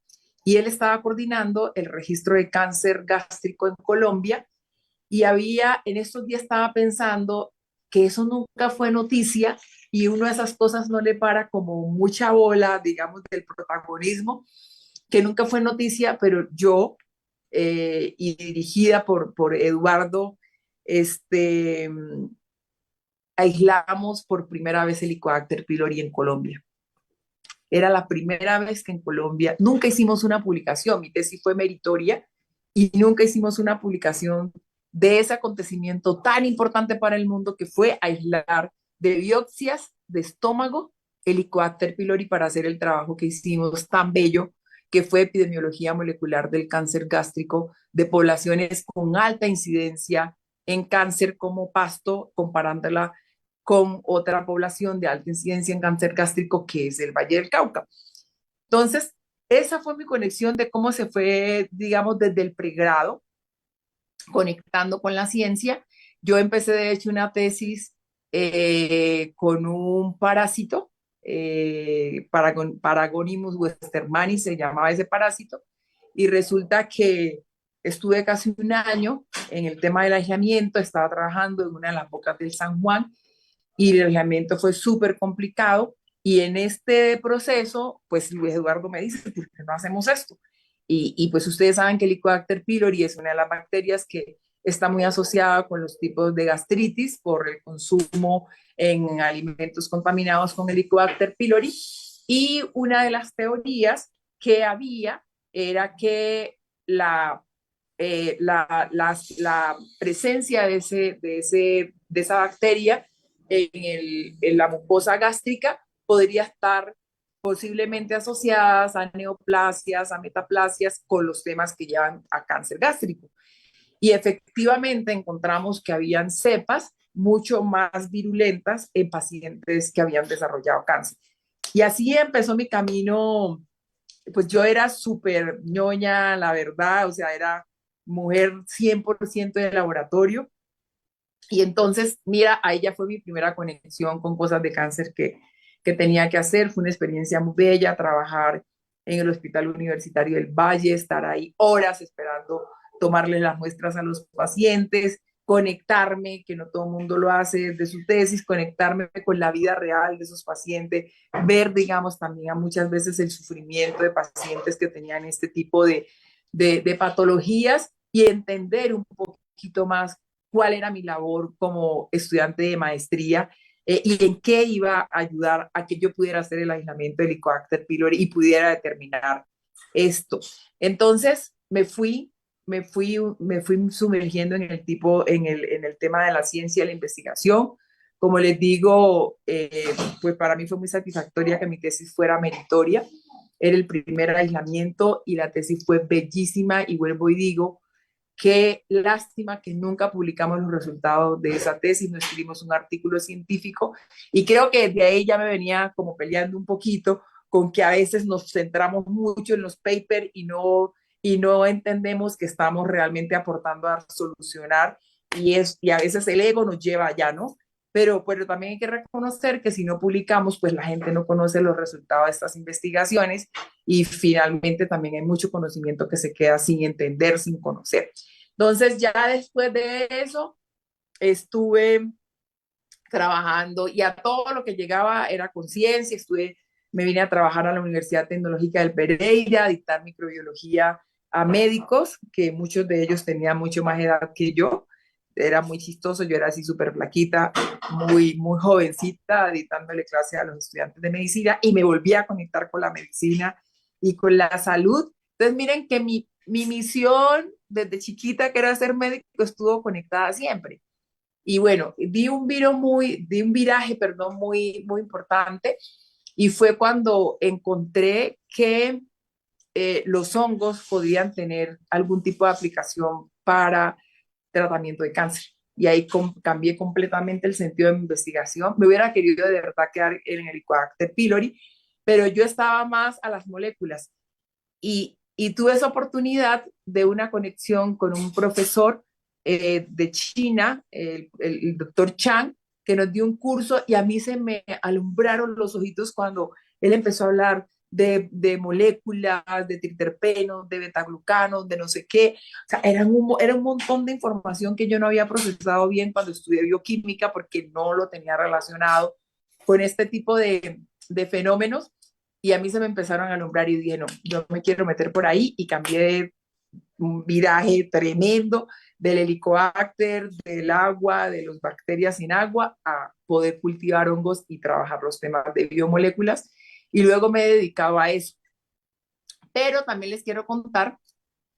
Y él estaba coordinando el registro de cáncer gástrico en Colombia y en estos días estaba pensando que eso nunca fue noticia y uno de esas cosas no le para como mucha bola, digamos, del protagonismo, que nunca fue noticia, pero yo, y dirigida por Eduardo, este, aislamos por primera vez el Helicobacter pylori en Colombia. Era la primera vez que en Colombia, nunca hicimos una publicación, mi tesis fue meritoria y nunca hicimos una publicación de ese acontecimiento tan importante para el mundo que fue aislar de biopsias de estómago el Helicobacter pylori para hacer el trabajo que hicimos tan bello que fue epidemiología molecular del cáncer gástrico de poblaciones con alta incidencia en cáncer como Pasto, comparándola con otra población de alta incidencia en cáncer gástrico que es el Valle del Cauca. Entonces, esa fue mi conexión de cómo se fue, digamos, desde el pregrado, conectando con la ciencia. Yo empecé, de hecho, una tesis con un parásito, Paragonimus westermani se llamaba ese parásito, y resulta que estuve casi un año en el tema del aislamiento, estaba trabajando en una de las bocas del San Juan, y el aislamiento fue súper complicado, y en este proceso, pues Luis Eduardo me dice, ¿por qué no hacemos esto? Y pues ustedes saben que el Helicobacter pylori es una de las bacterias que está muy asociada con los tipos de gastritis por el consumo en alimentos contaminados con Helicobacter pylori. Y una de las teorías que había era que la presencia de esa bacteria en la mucosa gástrica podría estar posiblemente asociadas a neoplasias, a metaplasias, con los temas que llevan a cáncer gástrico. Y efectivamente encontramos que habían cepas mucho más virulentas en pacientes que habían desarrollado cáncer. Y así empezó mi camino. Pues yo era súper ñoña, la verdad, o sea, era mujer 100% de laboratorio. Y entonces, mira, ahí ya fue mi primera conexión con cosas de cáncer que tenía que hacer. Fue una experiencia muy bella trabajar en el Hospital Universitario del Valle, estar ahí horas esperando tomarles las muestras a los pacientes, conectarme, que no todo el mundo lo hace, de su tesis, conectarme con la vida real de esos pacientes, ver, digamos, también muchas veces el sufrimiento de pacientes que tenían este tipo de patologías y entender un poquito más cuál era mi labor como estudiante de maestría y en qué iba a ayudar a que yo pudiera hacer el aislamiento del Helicobacter pylori y pudiera determinar esto. Entonces me fui sumergiendo en el tema de la ciencia y la investigación. Como les digo, pues para mí fue muy satisfactoria que mi tesis fuera meritoria. Era el primer aislamiento y la tesis fue bellísima y vuelvo y digo, qué lástima que nunca publicamos los resultados de esa tesis, no escribimos un artículo científico y creo que de ahí ya me venía como peleando un poquito con que a veces nos centramos mucho en los papers y no entendemos que estamos realmente aportando a solucionar y a veces el ego nos lleva allá, ¿no? Pero también hay que reconocer que si no publicamos, pues la gente no conoce los resultados de estas investigaciones y finalmente también hay mucho conocimiento que se queda sin entender, sin conocer. Entonces ya después de eso estuve trabajando y a todo lo que llegaba era conciencia, me vine a trabajar a la Universidad Tecnológica del Pereira, a dictar microbiología a médicos, que muchos de ellos tenían mucho más edad que yo. Era muy chistoso, yo era así súper flaquita, muy jovencita, dictándole clase a los estudiantes de medicina y me volví a conectar con la medicina y con la salud. Entonces miren que mi misión desde chiquita, que era ser médico, estuvo conectada siempre. Y bueno, di un viraje, perdón, muy importante y fue cuando encontré que los hongos podían tener algún tipo de aplicación para tratamiento de cáncer. Y ahí cambié completamente el sentido de mi investigación. Me hubiera querido de verdad quedar en el Helicobacter pylori, pero yo estaba más a las moléculas. Y tuve esa oportunidad de una conexión con un profesor de China, el doctor Chang, que nos dio un curso y a mí se me alumbraron los ojitos cuando él empezó a hablar de moléculas, de triterpenos, de betaglucanos, de no sé qué. O sea, era un montón de información que yo no había procesado bien cuando estudié bioquímica porque no lo tenía relacionado con este tipo de fenómenos. Y a mí se me empezaron a alumbrar y dije, no, yo me quiero meter por ahí y cambié de un viraje tremendo del helicobacter, del agua, de las bacterias sin agua, a poder cultivar hongos y trabajar los temas de biomoléculas. Y luego me he dedicado a eso. Pero también les quiero contar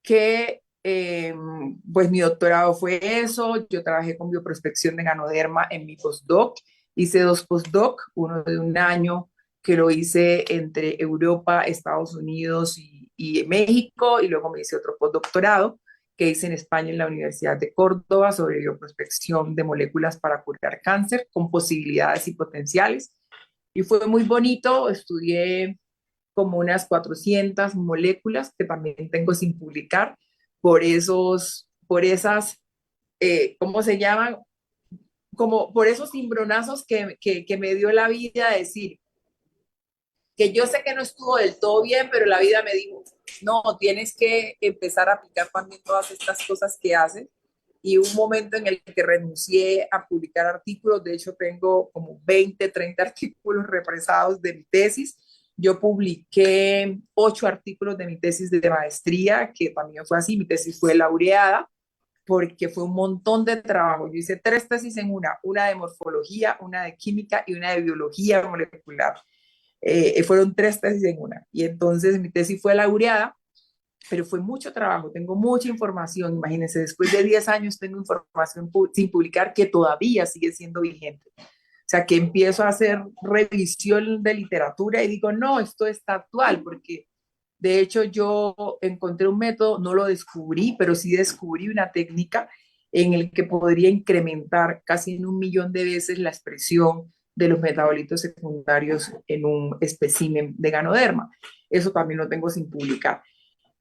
que pues mi doctorado fue eso, yo trabajé con bioprospección de ganoderma en mi postdoc, hice 2 postdoc, uno de un año que lo hice entre Europa, Estados Unidos y en México, y luego me hice otro postdoctorado que hice en España en la Universidad de Córdoba sobre bioprospección de moléculas para curar cáncer con posibilidades y potenciales. Y fue muy bonito, estudié como unas 400 moléculas que también tengo sin publicar por esas, ¿cómo se llaman? Como por esos cimbronazos que me dio la vida, decir que yo sé que no estuvo del todo bien, pero la vida me dijo, no, tienes que empezar a aplicar también todas estas cosas que haces. Y un momento en el que renuncié a publicar artículos, de hecho tengo como 20, 30 artículos represados de mi tesis. Yo publiqué 8 artículos de mi tesis de maestría, que también fue así, mi tesis fue laureada, porque fue un montón de trabajo. Yo hice 3 tesis en una de morfología, una de química y una de biología molecular. Fueron 3 tesis en una. Y entonces mi tesis fue laureada, pero fue mucho trabajo, tengo mucha información. Imagínense, después de 10 años tengo información sin publicar que todavía sigue siendo vigente. O sea, que empiezo a hacer revisión de literatura y digo, no, esto está actual, porque de hecho yo encontré un método, no lo descubrí, pero sí descubrí una técnica en el que podría incrementar casi en 1 millón de veces la expresión de los metabolitos secundarios en un espécimen de ganoderma. Eso también lo tengo sin publicar.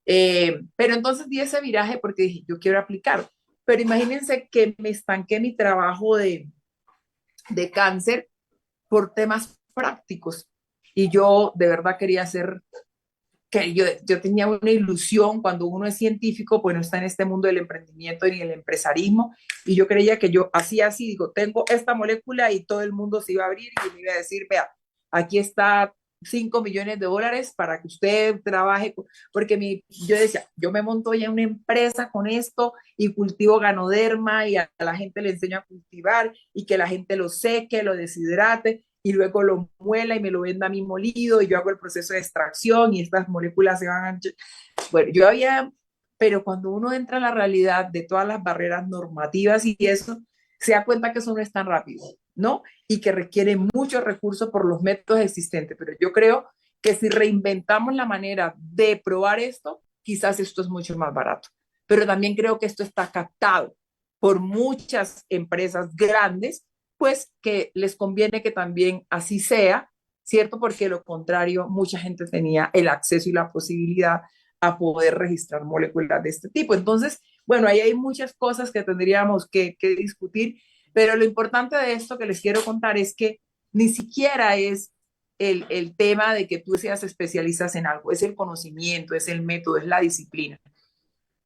Pero entonces di ese viraje porque dije, yo quiero aplicar. Pero imagínense que me estanqué mi trabajo de cáncer por temas prácticos. Y yo de verdad quería hacer, que yo tenía una ilusión cuando uno es científico, pues no está en este mundo del emprendimiento ni el empresarismo. Y yo creía que yo hacía así, digo, tengo esta molécula y todo el mundo se iba a abrir y me iba a decir, vea, aquí está 5 millones de dólares para que usted trabaje, porque yo decía, yo me monto ya una empresa con esto y cultivo ganoderma y a la gente le enseño a cultivar y que la gente lo seque, lo deshidrate y luego lo muela y me lo venda a mí molido y yo hago el proceso de extracción y estas moléculas se van a... Bueno, yo había, pero cuando uno entra a la realidad de todas las barreras normativas y eso, se da cuenta que eso no es tan rápido, ¿no? Y que requiere muchos recursos por los métodos existentes. Pero yo creo que si reinventamos la manera de probar esto, quizás esto es mucho más barato. Pero también creo que esto está captado por muchas empresas grandes, pues que les conviene que también así sea, ¿cierto? Porque lo contrario, mucha gente tenía el acceso y la posibilidad a poder registrar moléculas de este tipo. Entonces, bueno, ahí hay muchas cosas que tendríamos que discutir, pero lo importante de esto que les quiero contar es que ni siquiera es el tema de que tú seas especialistas en algo, es el conocimiento, es el método, es la disciplina.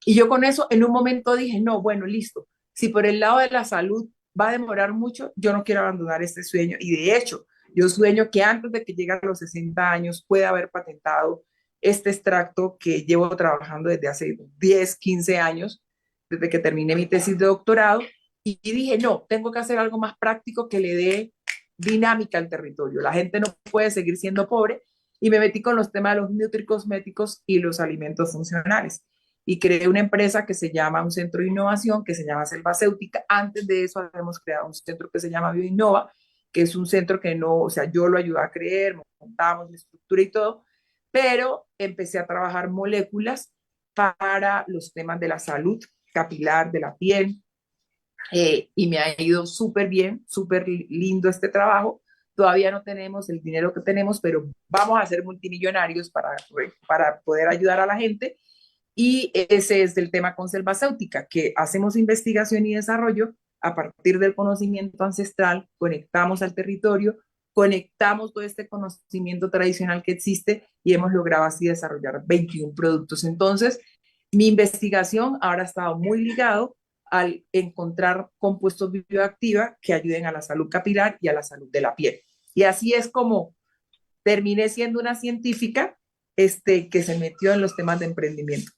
Y yo con eso en un momento dije, no, bueno, listo, si por el lado de la salud va a demorar mucho, yo no quiero abandonar este sueño. Y de hecho, yo sueño que antes de que llegue a los 60 años pueda haber patentado este extracto que llevo trabajando desde hace 10, 15 años, desde que terminé mi tesis de doctorado. Y dije, no, tengo que hacer algo más práctico que le dé dinámica al territorio. La gente no puede seguir siendo pobre. Y me metí con los temas de los nutricosméticos y los alimentos funcionales y creé una empresa que se llama, un centro de innovación que se llama Selvacéutica. Antes de eso habíamos creado un centro que se llama Bioinnova, que es un centro que no, o sea, yo lo ayudé a creer, montamos la estructura y todo, pero empecé a trabajar moléculas para los temas de la salud capilar, de la piel, y me ha ido súper bien, súper lindo este trabajo. Todavía no tenemos el dinero que tenemos, pero vamos a ser multimillonarios para poder ayudar a la gente. Y ese es el tema con Selvacéutica, que hacemos investigación y desarrollo a partir del conocimiento ancestral, conectamos al territorio, conectamos todo este conocimiento tradicional que existe y hemos logrado así desarrollar 21 productos. Entonces, mi investigación ahora ha estado muy ligado al encontrar compuestos bioactivos que ayuden a la salud capilar y a la salud de la piel. Y así es como terminé siendo una científica que se metió en los temas de emprendimiento.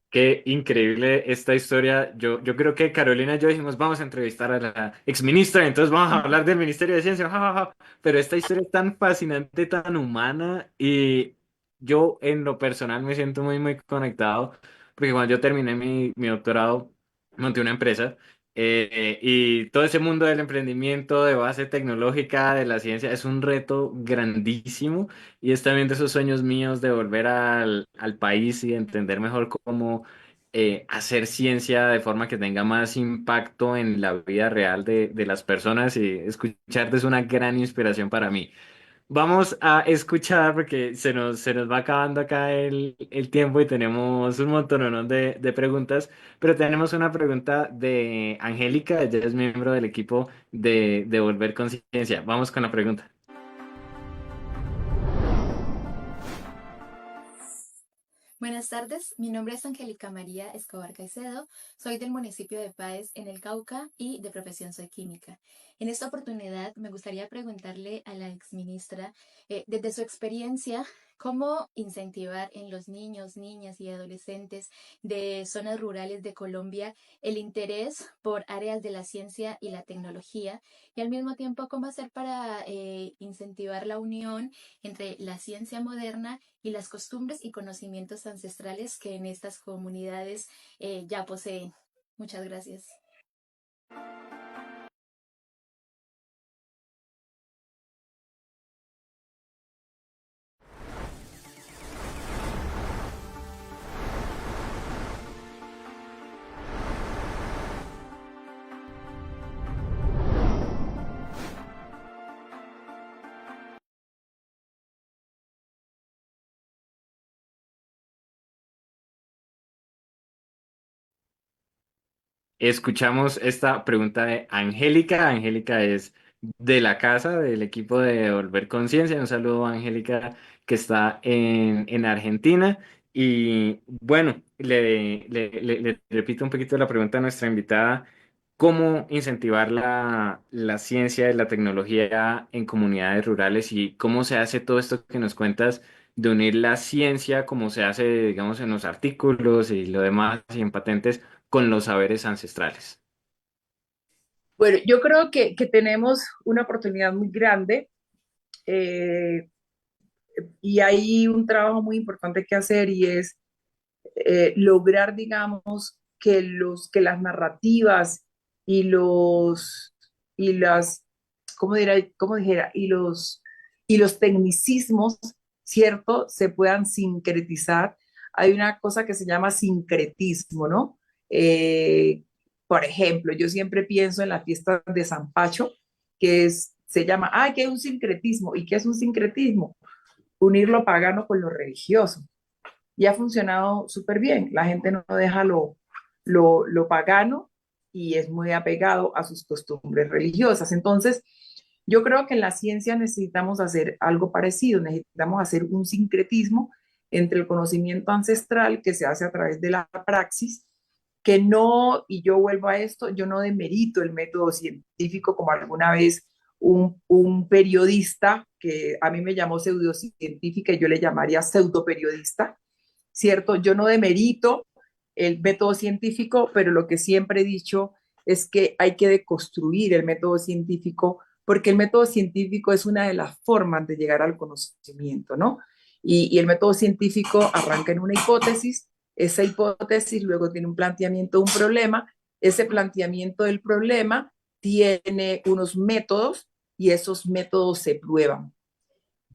Qué increíble esta historia. Yo creo que Carolina y yo dijimos, vamos a entrevistar a la exministra, entonces vamos a hablar del Ministerio de Ciencia, ja, ja, ja. Pero esta historia es tan fascinante, tan humana, y yo en lo personal me siento muy, muy conectado, porque cuando yo terminé mi doctorado, monté una empresa Y todo ese mundo del emprendimiento de base tecnológica, de la ciencia, es un reto grandísimo y es también de esos sueños míos de volver al país y entender mejor cómo hacer ciencia de forma que tenga más impacto en la vida real de las personas y escucharte es una gran inspiración para mí. Vamos a escuchar porque se nos va acabando acá el tiempo y tenemos un montón de preguntas, pero tenemos una pregunta de Angélica, ella es miembro del equipo de Volver Conciencia. Vamos con la pregunta. Buenas tardes, mi nombre es Angélica María Escobar Caicedo, soy del municipio de Páez en el Cauca y de profesión soy química. En esta oportunidad me gustaría preguntarle a la exministra, desde su experiencia, cómo incentivar en los niños, niñas y adolescentes de zonas rurales de Colombia el interés por áreas de la ciencia y la tecnología y al mismo tiempo cómo hacer para incentivar la unión entre la ciencia moderna y las costumbres y conocimientos ancestrales que en estas comunidades ya poseen. Muchas gracias. Escuchamos esta pregunta de Angélica. Angélica es de la casa, del equipo de Volver Conciencia. Un saludo a Angélica que está en Argentina. Y bueno, le repito un poquito la pregunta a nuestra invitada. ¿Cómo incentivar la ciencia y la tecnología en comunidades rurales y cómo se hace todo esto que nos cuentas de unir la ciencia, como se hace, digamos, en los artículos y lo demás y en patentes? Con los saberes ancestrales. Bueno, yo creo que tenemos una oportunidad muy grande eh, y hay un trabajo muy importante que hacer y es lograr, digamos, que las narrativas y y las, cómo dijera, y los tecnicismos, ¿cierto?, se puedan sincretizar. Hay una cosa que se llama sincretismo, ¿no? Eh, por ejemplo, yo siempre pienso en la fiesta de San Pacho, se llama, ay, que es un sincretismo. ¿Y qué es un sincretismo? Unir lo pagano con lo religioso y ha funcionado súper bien. La gente no deja lo pagano y es muy apegado a sus costumbres religiosas. Entonces, yo creo que en la ciencia necesitamos hacer algo parecido, necesitamos hacer un sincretismo entre el conocimiento ancestral que se hace a través de la praxis, que no, y yo vuelvo a esto, yo no demerito el método científico como alguna vez un periodista que a mí me llamó pseudocientífica y yo le llamaría pseudoperiodista, ¿cierto? Yo no demerito el método científico, pero lo que siempre he dicho es que hay que deconstruir el método científico porque el método científico es una de las formas de llegar al conocimiento, ¿no? Y el método científico arranca en una hipótesis, esa hipótesis luego tiene un planteamiento de un problema, ese planteamiento del problema tiene unos métodos y esos métodos se prueban.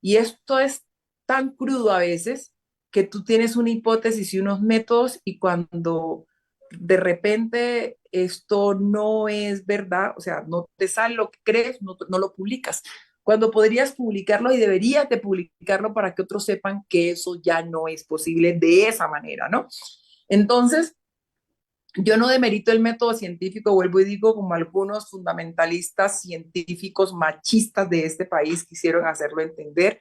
Y esto es tan crudo a veces que tú tienes una hipótesis y unos métodos y cuando de repente esto no es verdad, o sea, no te sale lo que crees, no lo publicas. Cuando podrías publicarlo y deberías de publicarlo para que otros sepan que eso ya no es posible de esa manera, ¿no? Entonces, yo no demerito el método científico, vuelvo y digo, como algunos fundamentalistas científicos machistas de este país quisieron hacerlo entender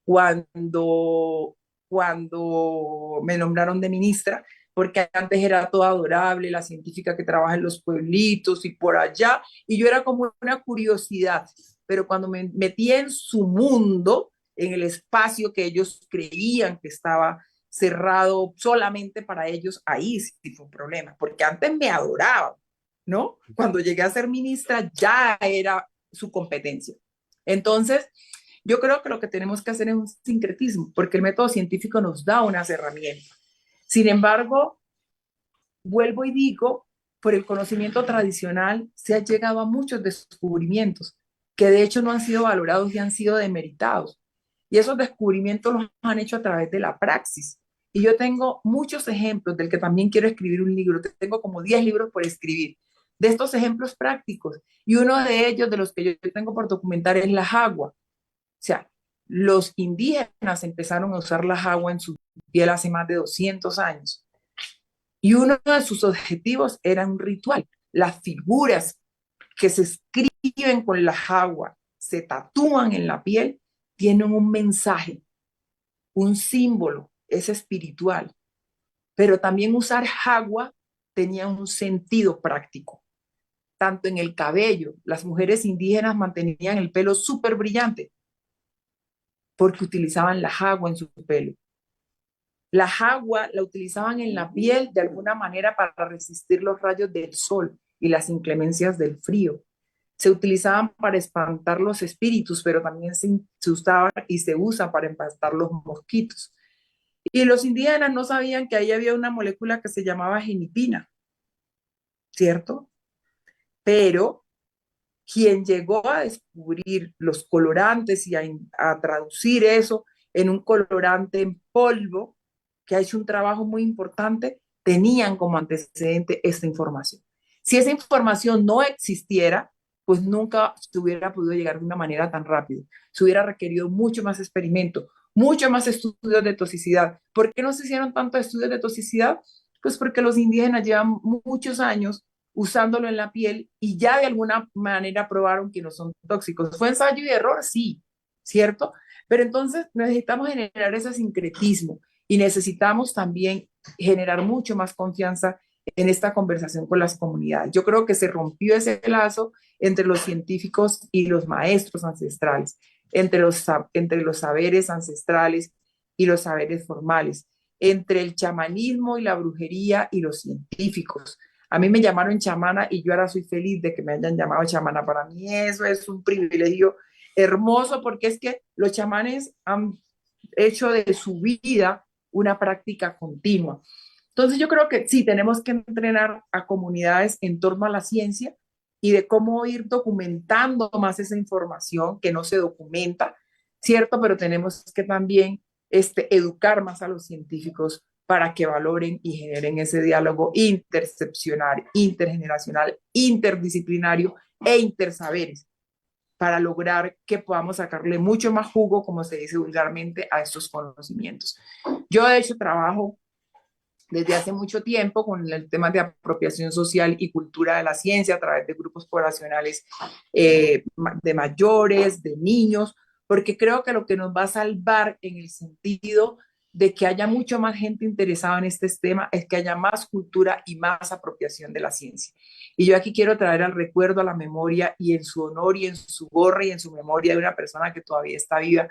cuando, cuando me nombraron de ministra, porque antes era toda adorable, la científica que trabaja en los pueblitos y por allá, y yo era como una curiosidad, pero cuando me metí en su mundo, en el espacio que ellos creían que estaba cerrado solamente para ellos, ahí sí fue un problema, porque antes me adoraban, ¿no? Cuando llegué a ser ministra ya era su competencia. Entonces, yo creo que lo que tenemos que hacer es un sincretismo, porque el método científico nos da unas herramientas. Sin embargo, vuelvo y digo por el conocimiento tradicional se ha llegado a muchos descubrimientos que de hecho no han sido valorados y han sido demeritados. Y esos descubrimientos los han hecho a través de la praxis. Y yo tengo muchos ejemplos del que también quiero escribir un libro. Tengo como 10 libros por escribir de estos ejemplos prácticos. Y uno de ellos, de los que yo tengo por documentar, es la jagua. O sea, los indígenas empezaron a usar la jagua en su piel hace más de 200 años. Y uno de sus objetivos era un ritual. Las figuras que se escriben con la jagua, se tatúan en la piel, tienen un mensaje, un símbolo, es espiritual. Pero también usar jagua tenía un sentido práctico. Tanto en el cabello, las mujeres indígenas mantenían el pelo súper brillante porque utilizaban la jagua en su pelo. La jagua la utilizaban en la piel de alguna manera para resistir los rayos del sol y las inclemencias del frío. Se utilizaban para espantar los espíritus, pero también se usaba y se usa para espantar los mosquitos. Y los indígenas no sabían que ahí había una molécula que se llamaba genipina, ¿cierto? Pero quien llegó a descubrir los colorantes y a traducir eso en un colorante en polvo, que ha hecho un trabajo muy importante, tenían como antecedente esta información. Si esa información no existiera, pues nunca se hubiera podido llegar de una manera tan rápida. Se hubiera requerido mucho más experimento, mucho más estudios de toxicidad. ¿Por qué no se hicieron tantos estudios de toxicidad? Pues porque los indígenas llevan muchos años usándolo en la piel y ya de alguna manera probaron que no son tóxicos. ¿Fue ensayo y error? Sí, ¿cierto? Pero entonces necesitamos generar ese sincretismo y necesitamos también generar mucho más confianza en esta conversación con las comunidades. Yo creo que se rompió ese lazo entre los científicos y los maestros ancestrales, entre los saberes ancestrales y los saberes formales, entre el chamanismo y la brujería y los científicos. A mí me llamaron chamana y yo ahora soy feliz de que me hayan llamado chamana. Para mí eso es un privilegio hermoso porque es que los chamanes han hecho de su vida una práctica continua. Entonces yo creo que sí, tenemos que entrenar a comunidades en torno a la ciencia y de cómo ir documentando más esa información que no se documenta, ¿cierto? Pero tenemos que también educar más a los científicos para que valoren y generen ese diálogo intercepcional, intergeneracional, interdisciplinario e intersaberes para lograr que podamos sacarle mucho más jugo, como se dice vulgarmente, a estos conocimientos. Yo, de hecho, trabajo desde hace mucho tiempo con el tema de apropiación social y cultura de la ciencia a través de grupos poblacionales de mayores, de niños, porque creo que lo que nos va a salvar en el sentido de que haya mucho más gente interesada en este tema es que haya más cultura y más apropiación de la ciencia. Y yo aquí quiero traer al recuerdo, a la memoria y en su honor y en su gorra y en su memoria de una persona que todavía está viva,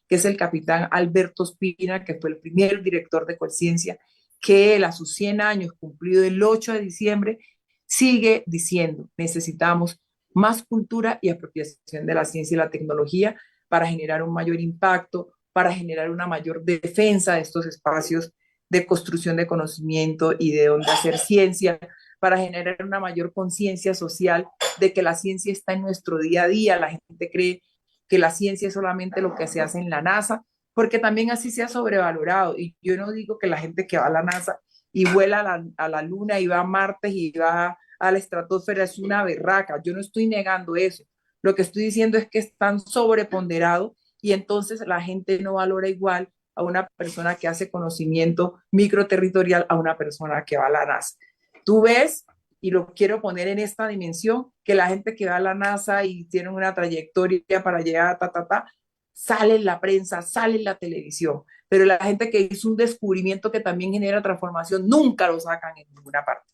que es el capitán Alberto Espina, que fue el primer director de Conciencia, que él a sus 100 años, cumplido el 8 de diciembre, sigue diciendo, necesitamos más cultura y apropiación de la ciencia y la tecnología para generar un mayor impacto, para generar una mayor defensa de estos espacios de construcción de conocimiento y de dónde hacer ciencia, para generar una mayor conciencia social de que la ciencia está en nuestro día a día. La gente cree que la ciencia es solamente lo que se hace en la NASA, porque también así se ha sobrevalorado. Y yo no digo que la gente que va a la NASA y vuela a la Luna y va a Marte y va a la estratosfera es una berraca. Yo no estoy negando eso. Lo que estoy diciendo es que están sobreponderados y entonces la gente no valora igual a una persona que hace conocimiento microterritorial a una persona que va a la NASA. Tú ves, y lo quiero poner en esta dimensión, que la gente que va a la NASA y tiene una trayectoria para llegar a sale en la prensa, sale en la televisión, pero la gente que hizo un descubrimiento que también genera transformación nunca lo sacan en ninguna parte.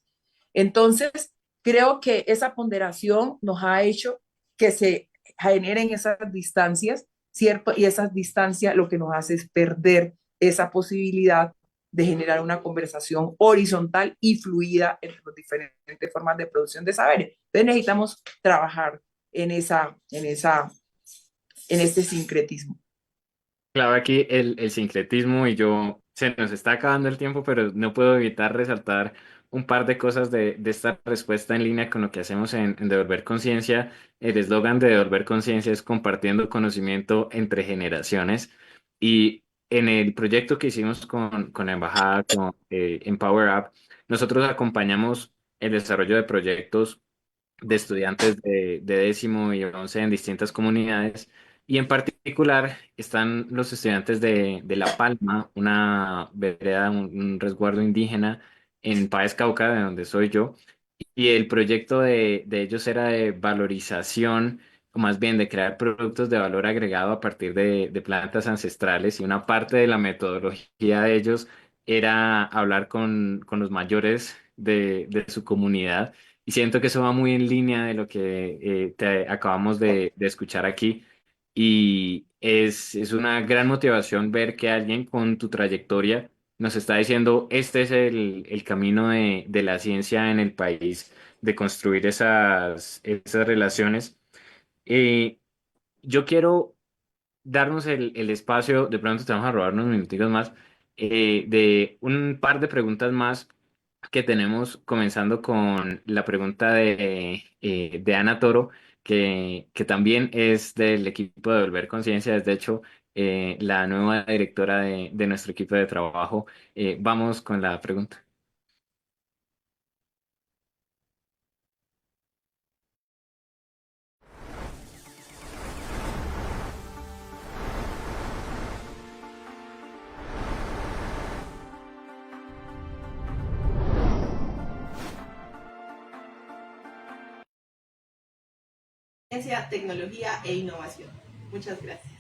Entonces, creo que esa ponderación nos ha hecho que se generen esas distancias, ¿cierto? Y esas distancias lo que nos hace es perder esa posibilidad de generar una conversación horizontal y fluida entre las diferentes formas de producción de saberes. Entonces necesitamos trabajar en este sincretismo. Claro, aquí el sincretismo y yo, se nos está acabando el tiempo, pero no puedo evitar resaltar un par de cosas de esta respuesta en línea con lo que hacemos en Devolver Conciencia. El eslogan de Devolver Conciencia es compartiendo conocimiento entre generaciones. Y en el proyecto que hicimos con la embajada, con Empower Up, nosotros acompañamos el desarrollo de proyectos de estudiantes de décimo y once en distintas comunidades. Y en particular están los estudiantes de La Palma, una vereda, un resguardo indígena en Páez Cauca, de donde soy yo. Y el proyecto de ellos era de valorización, o más bien de crear productos de valor agregado a partir de plantas ancestrales. Y una parte de la metodología de ellos era hablar con los mayores de su comunidad. Y siento que eso va muy en línea de lo que te acabamos de escuchar aquí. Y es una gran motivación ver que alguien con tu trayectoria nos está diciendo, este es el camino de la ciencia en el país, de construir esas relaciones. Eh, yo quiero darnos el espacio, de pronto te vamos a robar unos minutitos más, de un par de preguntas más que tenemos, comenzando con la pregunta de Ana Toro, que también es del equipo de Volver Conciencia, es de hecho la nueva directora de nuestro equipo de trabajo. Vamos con la pregunta. Ciencia, tecnología e innovación. Muchas gracias.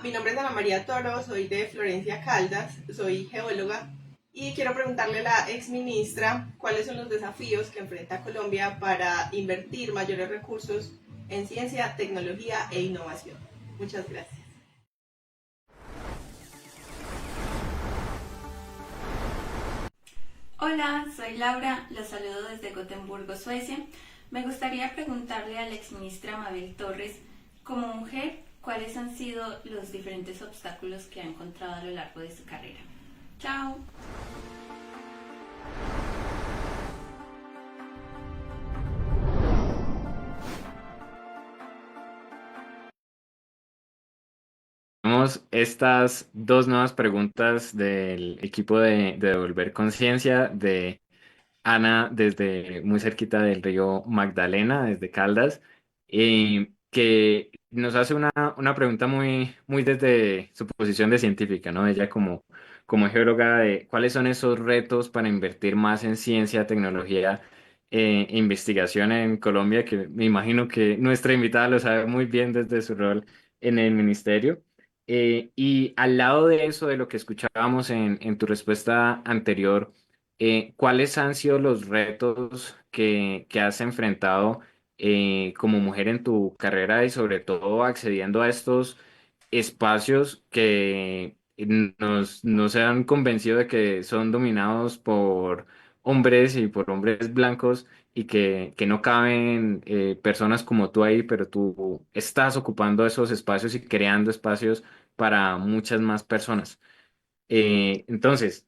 Mi nombre es Ana María Toro, soy de Florencia Caldas, soy geóloga y quiero preguntarle a la exministra cuáles son los desafíos que enfrenta Colombia para invertir mayores recursos en ciencia, tecnología e innovación. Muchas gracias. Hola, soy Laura, los saludo desde Gotemburgo, Suecia. Me gustaría preguntarle a la exministra Mabel Torres, como mujer, ¿cuáles han sido los diferentes obstáculos que ha encontrado a lo largo de su carrera? Chao. Tenemos estas dos nuevas preguntas del equipo de Devolver Conciencia de Ana desde muy cerquita del río Magdalena, desde Caldas, que nos hace una pregunta muy desde su posición de científica, ¿no? Ella como geóloga, de cuáles son esos retos para invertir más en ciencia, tecnología e investigación en Colombia, que me imagino que nuestra invitada lo sabe muy bien desde su rol en el ministerio. Y al lado de eso, de lo que escuchábamos en tu respuesta anterior, ¿cuáles han sido los retos que has enfrentado como mujer en tu carrera y sobre todo accediendo a estos espacios que nos se han convencido de que son dominados por hombres y por hombres blancos y que no caben personas como tú ahí, pero tú estás ocupando esos espacios y creando espacios para muchas más personas? Entonces,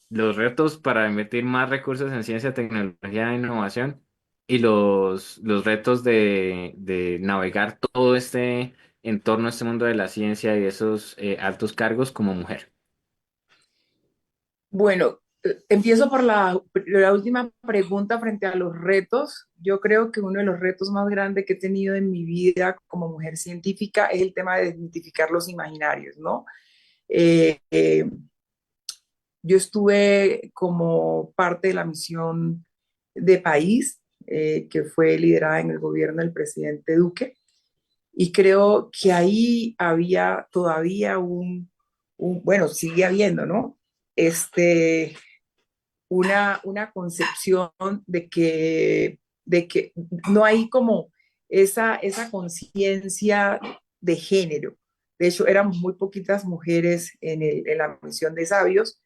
los retos para invertir más recursos en ciencia, tecnología e innovación y los retos de navegar todo este entorno, este mundo de la ciencia y esos altos cargos como mujer. Bueno, empiezo por la última pregunta frente a los retos. Yo creo que uno de los retos más grandes que he tenido en mi vida como mujer científica es el tema de desmitificar los imaginarios, ¿no? Eh, eh, yo estuve como parte de la misión de país que fue liderada en el gobierno del presidente Duque y creo que ahí había todavía bueno, sigue habiendo, ¿no? Este, una concepción de que no hay como esa conciencia de género. De hecho, éramos muy poquitas mujeres en la misión de sabios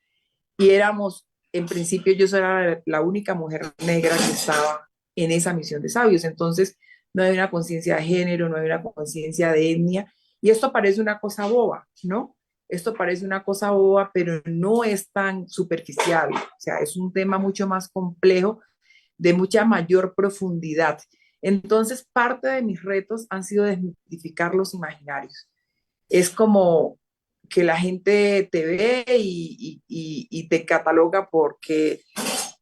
y éramos, en principio, yo era la única mujer negra que estaba en esa misión de sabios. Entonces, no hay una conciencia de género, no hay una conciencia de etnia. Y esto parece una cosa boba, ¿no? esto parece una cosa boba, pero no es tan superficial, o sea, es un tema mucho más complejo, de mucha mayor profundidad. Entonces, parte de mis retos han sido desmitificar los imaginarios. Es como que la gente te ve y te cataloga porque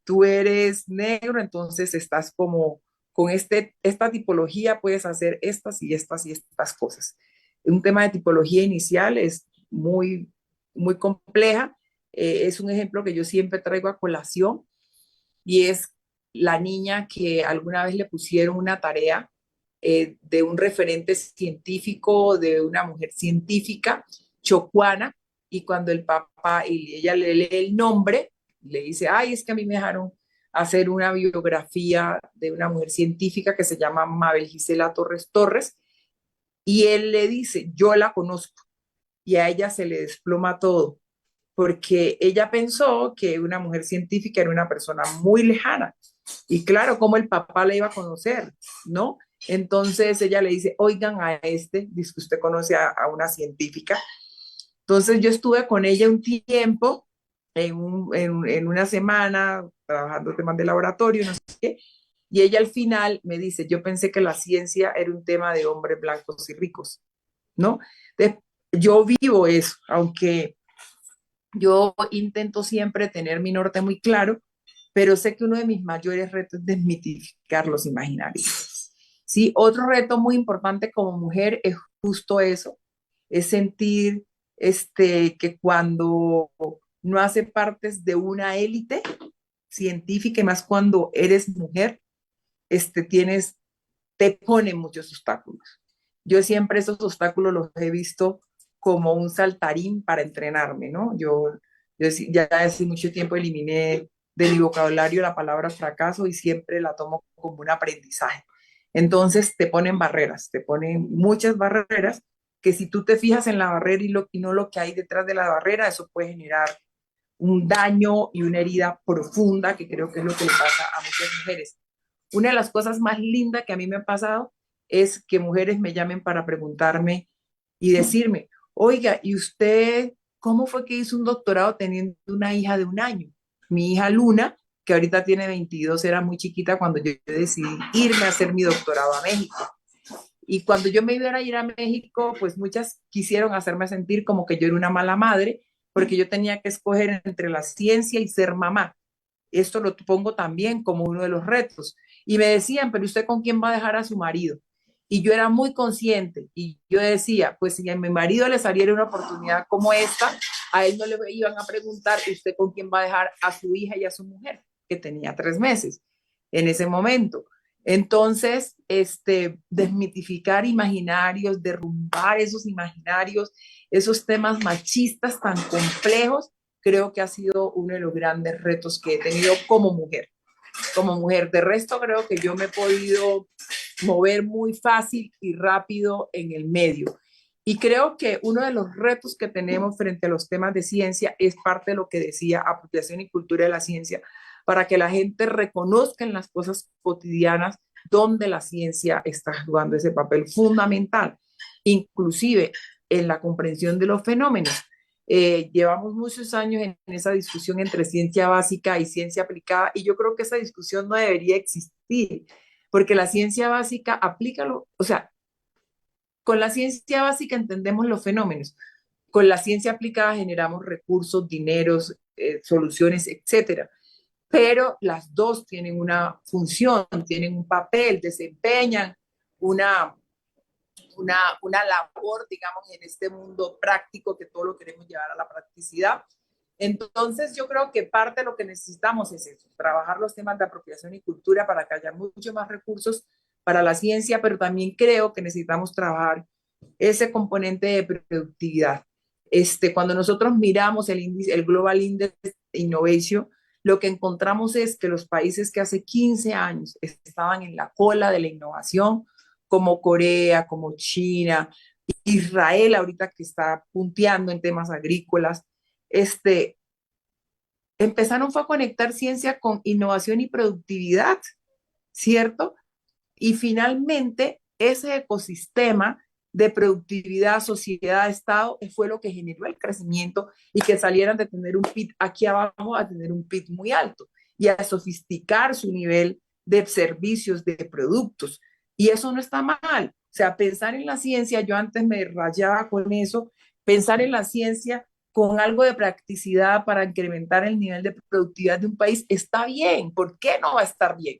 tú eres negro, entonces estás como con esta tipología, puedes hacer estas y estas y estas cosas. Un tema de tipología inicial es muy compleja. Es un ejemplo que yo siempre traigo a colación y es la niña que alguna vez le pusieron una tarea de un referente científico, de una mujer científica, chocuana, y cuando el papá y ella le lee el nombre, le dice, ay, es que a mí me dejaron hacer una biografía de una mujer científica que se llama Mabel Gisela Torres Torres, y él le dice, yo la conozco, y a ella se le desploma todo, porque ella pensó que una mujer científica era una persona muy lejana. Y claro, ¿cómo el papá la iba a conocer? ¿No? Entonces ella le dice, oigan a dice que usted conoce a una científica. Entonces yo estuve con ella un tiempo, en una semana, trabajando temas de laboratorio, no sé qué, y ella al final me dice, yo pensé que la ciencia era un tema de hombres blancos y ricos, ¿no? Entonces, yo vivo eso, aunque yo intento siempre tener mi norte muy claro, pero sé que uno de mis mayores retos es desmitificar los imaginarios. Sí, otro reto muy importante como mujer es justo eso, es sentir que cuando no hace partes de una élite científica, y más cuando eres mujer, tienes, te ponen muchos obstáculos. Yo siempre esos obstáculos los he visto como un saltarín para entrenarme, ¿no? Ya hace mucho tiempo eliminé de mi vocabulario la palabra fracaso y siempre la tomo como un aprendizaje. Entonces te ponen muchas barreras que si tú te fijas en la barrera y no lo que hay detrás de la barrera, eso puede generar un daño y una herida profunda, que creo que es lo que le pasa a muchas mujeres. Una de las cosas más lindas que a mí me ha pasado es que mujeres me llamen para preguntarme y decirme, oiga, ¿y usted cómo fue que hizo un doctorado teniendo una hija de 1 año? Mi hija Luna, que ahorita tiene 22, era muy chiquita cuando yo decidí irme a hacer mi doctorado a México. Y cuando yo me iba a ir a México, pues muchas quisieron hacerme sentir como que yo era una mala madre, porque yo tenía que escoger entre la ciencia y ser mamá. Esto lo pongo también como uno de los retos. Y me decían, pero ¿usted con quién va a dejar a su marido? Y yo era muy consciente y yo decía, pues si a mi marido le saliera una oportunidad como esta, a él no le iban a preguntar, ¿usted con quién va a dejar a su hija y a su mujer? Que tenía 3 meses en ese momento. Entonces, desmitificar imaginarios, derrumbar esos imaginarios, esos temas machistas tan complejos, creo que ha sido uno de los grandes retos que he tenido como mujer. Como mujer, de resto creo que yo me he podido mover muy fácil y rápido en el medio. Y creo que uno de los retos que tenemos frente a los temas de ciencia es parte de lo que decía apropiación y cultura de la ciencia, para que la gente reconozca en las cosas cotidianas donde la ciencia está jugando ese papel fundamental, inclusive en la comprensión de los fenómenos. Llevamos muchos años en esa discusión entre ciencia básica y ciencia aplicada, y yo creo que esa discusión no debería existir, porque la ciencia básica aplica, o sea, con la ciencia básica entendemos los fenómenos, con la ciencia aplicada generamos recursos, dineros, soluciones, etcétera. Pero las dos tienen una función, tienen un papel, desempeñan una labor, digamos, en este mundo práctico que todo lo queremos llevar a la practicidad. Entonces, yo creo que parte de lo que necesitamos es eso, trabajar los temas de apropiación y cultura para que haya mucho más recursos para la ciencia, pero también creo que necesitamos trabajar ese componente de productividad. Cuando nosotros miramos el Global Index Innovation, lo que encontramos es que los países que hace 15 años estaban en la cola de la innovación, como Corea, como China, Israel ahorita que está punteando en temas agrícolas, empezaron fue a conectar ciencia con innovación y productividad, ¿cierto? Y finalmente ese ecosistema de productividad, sociedad, Estado, fue lo que generó el crecimiento y que salieran de tener un PIB aquí abajo a tener un PIB muy alto y a sofisticar su nivel de servicios, de productos. Y eso no está mal. O sea, pensar en la ciencia, yo antes me rayaba con eso, pensar en la ciencia con algo de practicidad para incrementar el nivel de productividad de un país está bien. ¿Por qué no va a estar bien?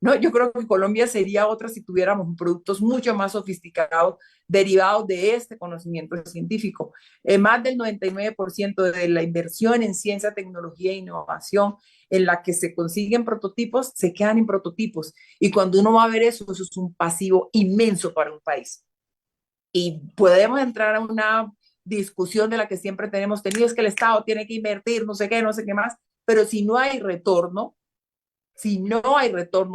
No, yo creo que Colombia sería otra si tuviéramos productos mucho más sofisticados derivados de este conocimiento científico. Más del 99% de la inversión en ciencia, tecnología e innovación en la que se consiguen prototipos, se quedan en prototipos. Y cuando uno va a ver eso, eso es un pasivo inmenso para un país. Y podemos entrar a una discusión de la que siempre tenemos tenido, es que el Estado tiene que invertir, no sé qué más, pero si no hay retorno,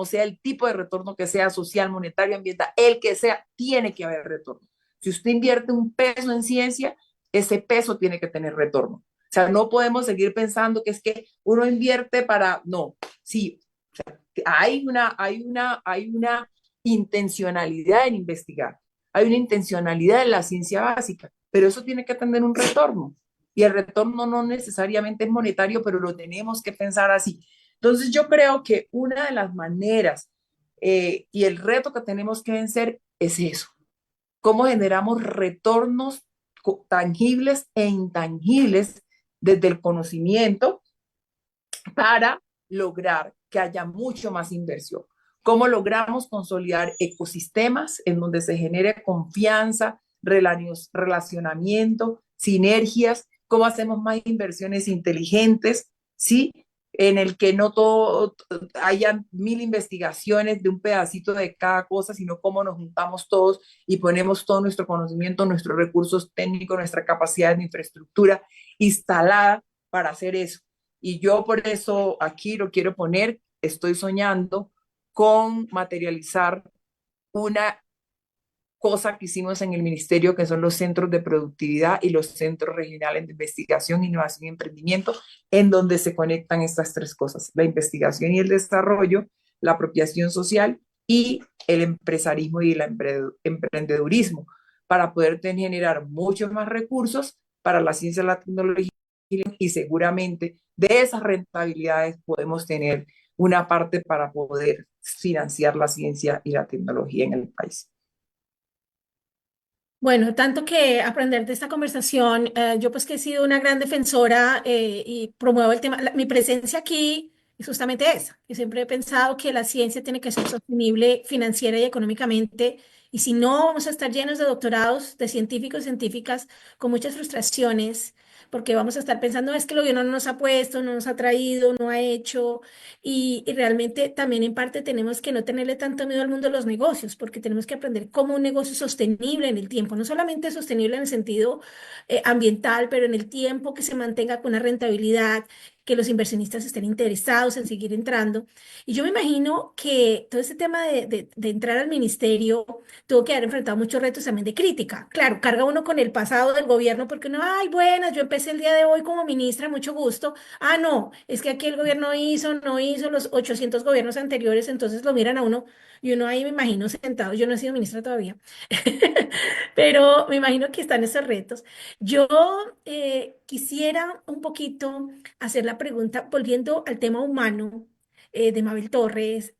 sea el tipo de retorno que sea social, monetario, ambiental, el que sea, tiene que haber retorno. Si usted invierte un peso en ciencia, ese peso tiene que tener retorno. O sea, no podemos seguir pensando que es que uno invierte para, no, sí, o sea, hay una intencionalidad en investigar, hay una intencionalidad en la ciencia básica, pero eso tiene que tener un retorno. Y el retorno no necesariamente es monetario, pero lo tenemos que pensar así. Entonces yo creo que una de las maneras y el reto que tenemos que vencer es eso. ¿Cómo generamos retornos tangibles e intangibles desde el conocimiento para lograr que haya mucho más inversión? ¿Cómo logramos consolidar ecosistemas en donde se genere confianza, relacionamiento, sinergias? ¿Cómo hacemos más inversiones inteligentes? ¿Sí? En el que no todo hayan 1000 investigaciones de un pedacito de cada cosa, sino cómo nos juntamos todos y ponemos todo nuestro conocimiento, nuestros recursos técnicos, nuestra capacidad de infraestructura instalada para hacer eso. Y yo por eso aquí lo quiero poner, estoy soñando con materializar una cosa que hicimos en el ministerio, que son los centros de productividad y los centros regionales de investigación, innovación y emprendimiento, en donde se conectan estas tres cosas: la investigación y el desarrollo, la apropiación social y el empresarismo y el emprendedurismo, para poder generar muchos más recursos para la ciencia, la tecnología, y seguramente de esas rentabilidades podemos tener una parte para poder financiar la ciencia y la tecnología en el país. Bueno, tanto que aprender de esta conversación, yo pues que he sido una gran defensora y promuevo el tema, mi presencia aquí es justamente esa, que siempre he pensado que la ciencia tiene que ser sostenible financiera y económicamente, y si no, vamos a estar llenos de doctorados, de científicos y científicas con muchas frustraciones, porque vamos a estar pensando, es que el gobierno no nos ha puesto, no nos ha traído, no ha hecho, y realmente también en parte tenemos que no tenerle tanto miedo al mundo de los negocios, porque tenemos que aprender cómo un negocio es sostenible en el tiempo, no solamente sostenible en el sentido ambiental, pero en el tiempo que se mantenga con una rentabilidad, que los inversionistas estén interesados en seguir entrando. Y yo me imagino que todo ese tema de entrar al ministerio tuvo que haber enfrentado muchos retos también de crítica. Claro, carga uno con el pasado del gobierno porque uno, ay, buenas, yo empecé el día de hoy como ministra, mucho gusto. Ah, no, es que aquí el gobierno hizo, no hizo los 800 gobiernos anteriores, entonces lo miran a uno y uno ahí me imagino sentado, yo no he sido ministra todavía, pero me imagino que están esos retos. Yo quisiera un poquito hacer la pregunta, volviendo al tema humano de Mabel Torres.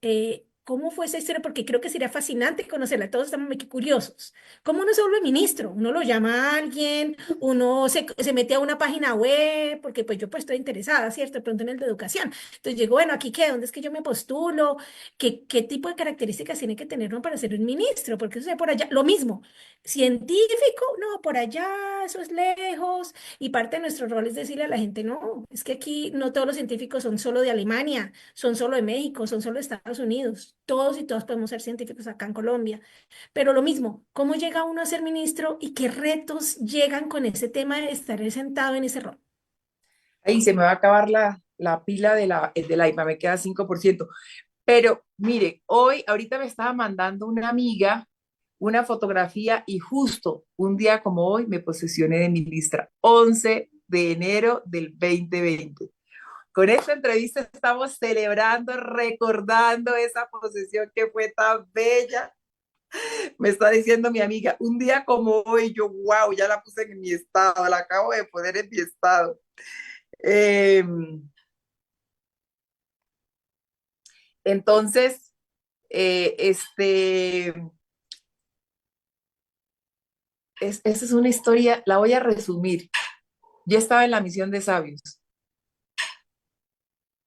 ¿Cómo fue esa historia? Porque creo que sería fascinante conocerla. Todos estamos muy curiosos. ¿Cómo uno se vuelve ministro? Uno lo llama a alguien, uno se mete a una página web, porque pues yo pues estoy interesada, ¿cierto? De pronto en el de educación. Entonces llego, bueno, ¿aquí qué? ¿Dónde es que yo me postulo? ¿Qué tipo de características tiene que tener uno para ser un ministro? Porque eso es por allá, lo mismo. Científico, no, por allá, eso es lejos. Y parte de nuestro rol es decirle a la gente, no, es que aquí no todos los científicos son solo de Alemania, son solo de México, son solo de Estados Unidos. Todos y todas podemos ser científicos acá en Colombia. Pero lo mismo, ¿cómo llega uno a ser ministro y qué retos llegan con ese tema de estar sentado en ese rol? Ahí se me va a acabar la pila del iPad, me queda 5%. Pero mire, ahorita me estaba mandando una amiga una fotografía y justo un día como hoy me posesioné de ministra, 11 de enero del 2020. Con esta entrevista estamos celebrando, recordando esa posesión que fue tan bella Me está diciendo mi amiga, un día como hoy, yo, wow, ya la puse en mi estado, la acabo de poner en mi estado. Eh, entonces, eh, este, esa es una historia, la voy a resumir. Yo estaba en la misión de sabios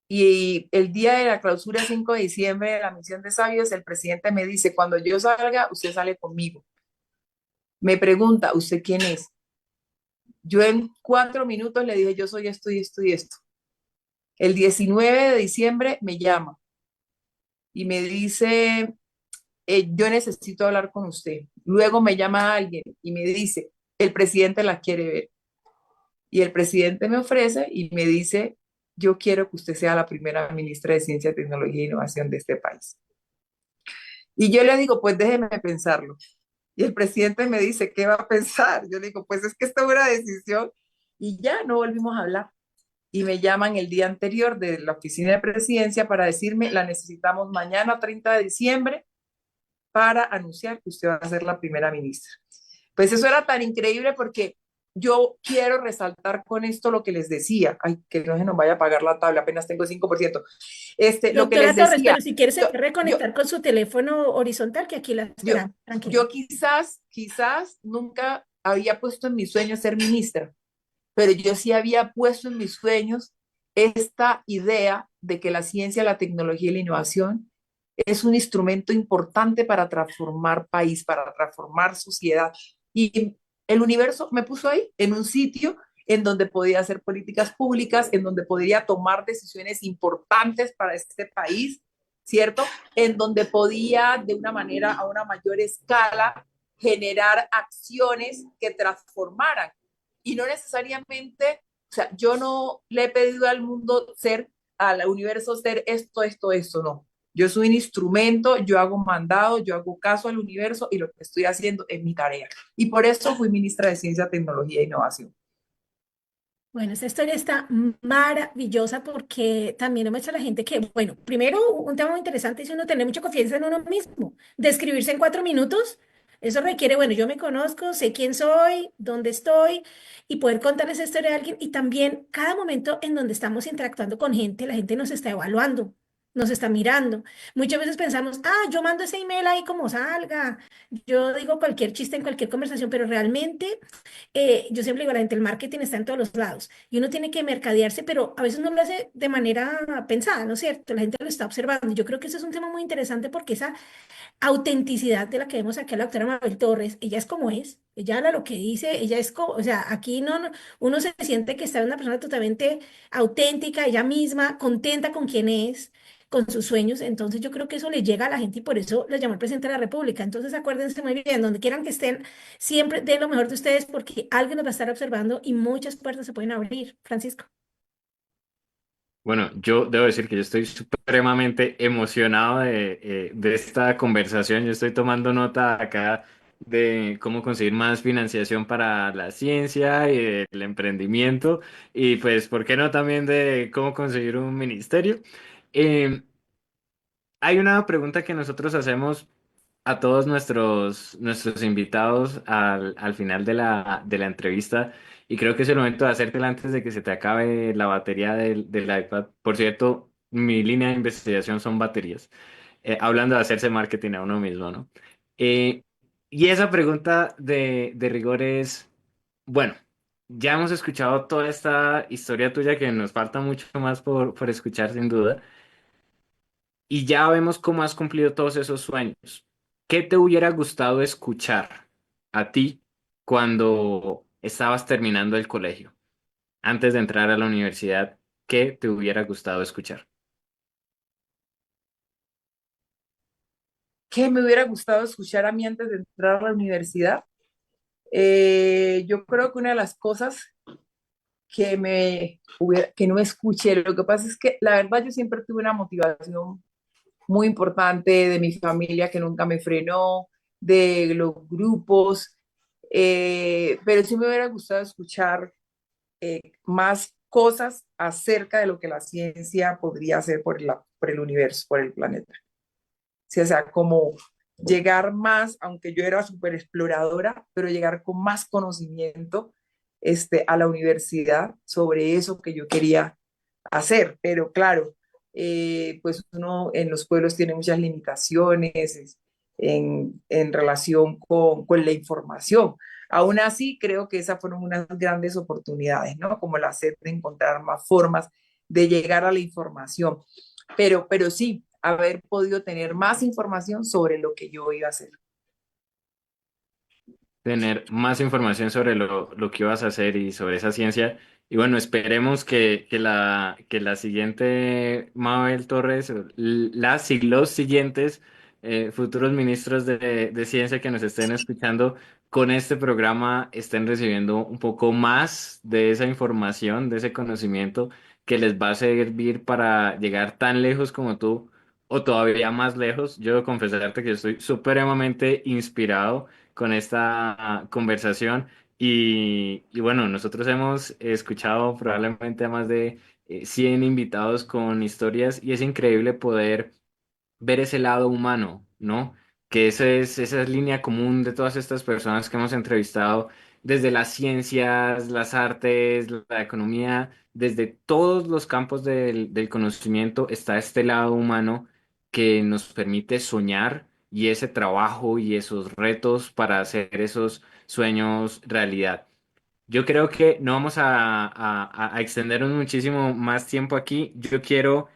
y el día de la clausura, 5 de diciembre de la misión de sabios, el presidente me dice, cuando yo salga, usted sale conmigo. Me pregunta, ¿usted quién es? Yo en 4 minutos le dije, yo soy esto y esto y esto. El 19 de diciembre me llama y me dice, yo necesito hablar con usted. Luego me llama alguien y me dice, el presidente la quiere ver. Y el presidente me ofrece y me dice, yo quiero que usted sea la primera ministra de Ciencia, Tecnología e Innovación de este país. Y yo le digo, pues déjeme pensarlo. Y el presidente me dice, ¿qué va a pensar? Yo le digo, pues es que esta es una decisión. Y ya no volvimos a hablar. Y me llaman el día anterior de la oficina de presidencia para decirme, la necesitamos mañana, 30 de diciembre, para anunciar que usted va a ser la primera ministra. Pues eso era tan increíble porque yo quiero resaltar con esto lo que les decía. Ay, que no se nos vaya a pagar la tabla, apenas tengo 5%. Lo que les Doctora Torres, decía, pero si quiere se yo, puede yo, reconectar con su teléfono horizontal, que aquí la yo, esperamos, tranquila. yo quizás nunca había puesto en mis sueños ser ministra, pero yo sí había puesto en mis sueños esta idea de que la ciencia, la tecnología y la innovación es un instrumento importante para transformar país, para transformar sociedad. Y el universo me puso ahí, en un sitio en donde podía hacer políticas públicas, en donde podría tomar decisiones importantes para este país, ¿cierto? En donde podía, de una manera a una mayor escala, generar acciones que transformaran. Y no necesariamente, o sea, yo no le he pedido al mundo ser, al universo ser esto, no. Yo soy un instrumento, yo hago mandado, yo hago caso al universo y lo que estoy haciendo es mi tarea. Y por eso fui ministra de Ciencia, Tecnología e Innovación. Bueno, esta historia está maravillosa porque también muestra a la gente que, bueno, primero un tema muy interesante es uno tener mucha confianza en uno mismo. Describirse en 4 minutos, eso requiere, bueno, yo me conozco, sé quién soy, dónde estoy y poder contar esa historia a alguien. Y también cada momento en donde estamos interactuando con gente, la gente nos está evaluando, nos está mirando. Muchas veces pensamos, yo mando ese email ahí como salga, yo digo cualquier chiste en cualquier conversación, pero realmente yo siempre digo a la gente, el marketing está en todos los lados y uno tiene que mercadearse, pero a veces no lo hace de manera pensada, ¿no es cierto? La gente lo está observando. Yo creo que ese es un tema muy interesante porque esa autenticidad de la que vemos aquí a la doctora Mabel Torres, ella es como es, ella habla lo que dice, ella es como, o sea, aquí uno se siente que está en una persona totalmente auténtica, ella misma, contenta con quien es, con sus sueños, entonces yo creo que eso le llega a la gente y por eso les llamó el presidente de la República. Entonces acuérdense muy bien, donde quieran que estén, siempre den lo mejor de ustedes porque alguien los va a estar observando y muchas puertas se pueden abrir. Francisco. Bueno, yo debo decir que yo estoy supremamente emocionado de esta conversación. Yo estoy tomando nota acá de cómo conseguir más financiación para la ciencia y el emprendimiento y pues, ¿por qué no también de cómo conseguir un ministerio? Eh, Hay una pregunta que nosotros hacemos a todos nuestros invitados al final de la entrevista y creo que es el momento de hacértela antes de que se te acabe la batería del iPad. Por cierto, mi línea de investigación son baterías. Hablando de hacerse marketing a uno mismo, ¿no? Eh, y esa pregunta de rigor es, bueno, ya hemos escuchado toda esta historia tuya que nos falta mucho más por escuchar sin duda. Y ya vemos cómo has cumplido todos esos sueños. ¿Qué te hubiera gustado escuchar a ti cuando estabas terminando el colegio? Antes de entrar a la universidad, ¿qué te hubiera gustado escuchar? ¿Qué me hubiera gustado escuchar a mí antes de entrar a la universidad? Yo creo que una de las cosas que no escuché, lo que pasa es que la verdad yo siempre tuve una motivación muy importante de mi familia que nunca me frenó, de los grupos, pero sí me hubiera gustado escuchar más cosas acerca de lo que la ciencia podría hacer por el universo, por el planeta. Sí, o sea, como llegar más, aunque yo era súper exploradora, pero llegar con más conocimiento a la universidad sobre eso que yo quería hacer. Pero claro, pues uno en los pueblos tiene muchas limitaciones en relación con la información. Aún así, creo que esas fueron unas grandes oportunidades, ¿no? Como la sed de encontrar más formas de llegar a la información. Pero sí, haber podido tener más información sobre lo que yo iba a hacer. Tener más información sobre lo que vas a hacer y sobre esa ciencia. Y bueno, esperemos que la siguiente Mabel Torres, o las y los siguientes futuros ministros de ciencia que nos estén escuchando con este programa estén recibiendo un poco más de esa información, de ese conocimiento que les va a servir para llegar tan lejos como tú o todavía más lejos. Yo debo confesarte que estoy supremamente inspirado con esta conversación. Y bueno, nosotros hemos escuchado probablemente a más de 100 invitados con historias y es increíble poder ver ese lado humano, ¿no? Que esa es línea común de todas estas personas que hemos entrevistado, desde las ciencias, las artes, la economía, desde todos los campos del conocimiento está este lado humano que nos permite soñar y ese trabajo y esos retos para hacer esos sueños realidad. Yo creo que no vamos a extendernos muchísimo más tiempo aquí. Yo quiero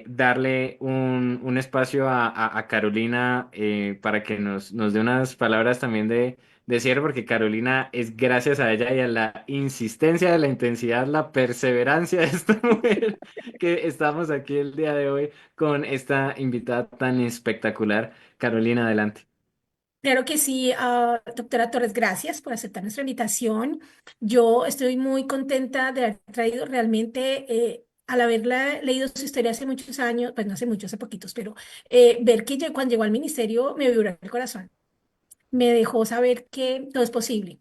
darle un espacio a Carolina para que nos dé unas palabras también de cierre, porque Carolina es gracias a ella y a la insistencia, la intensidad, la perseverancia de esta mujer que estamos aquí el día de hoy con esta invitada tan espectacular. Carolina, adelante. Claro que sí, doctora Torres, gracias por aceptar nuestra invitación. Yo estoy muy contenta de haber traído realmente, al haberla leído su historia hace muchos años, pues no hace muchos, hace poquitos, pero ver que cuando llegó al ministerio me vibró el corazón. Me dejó saber que todo es posible,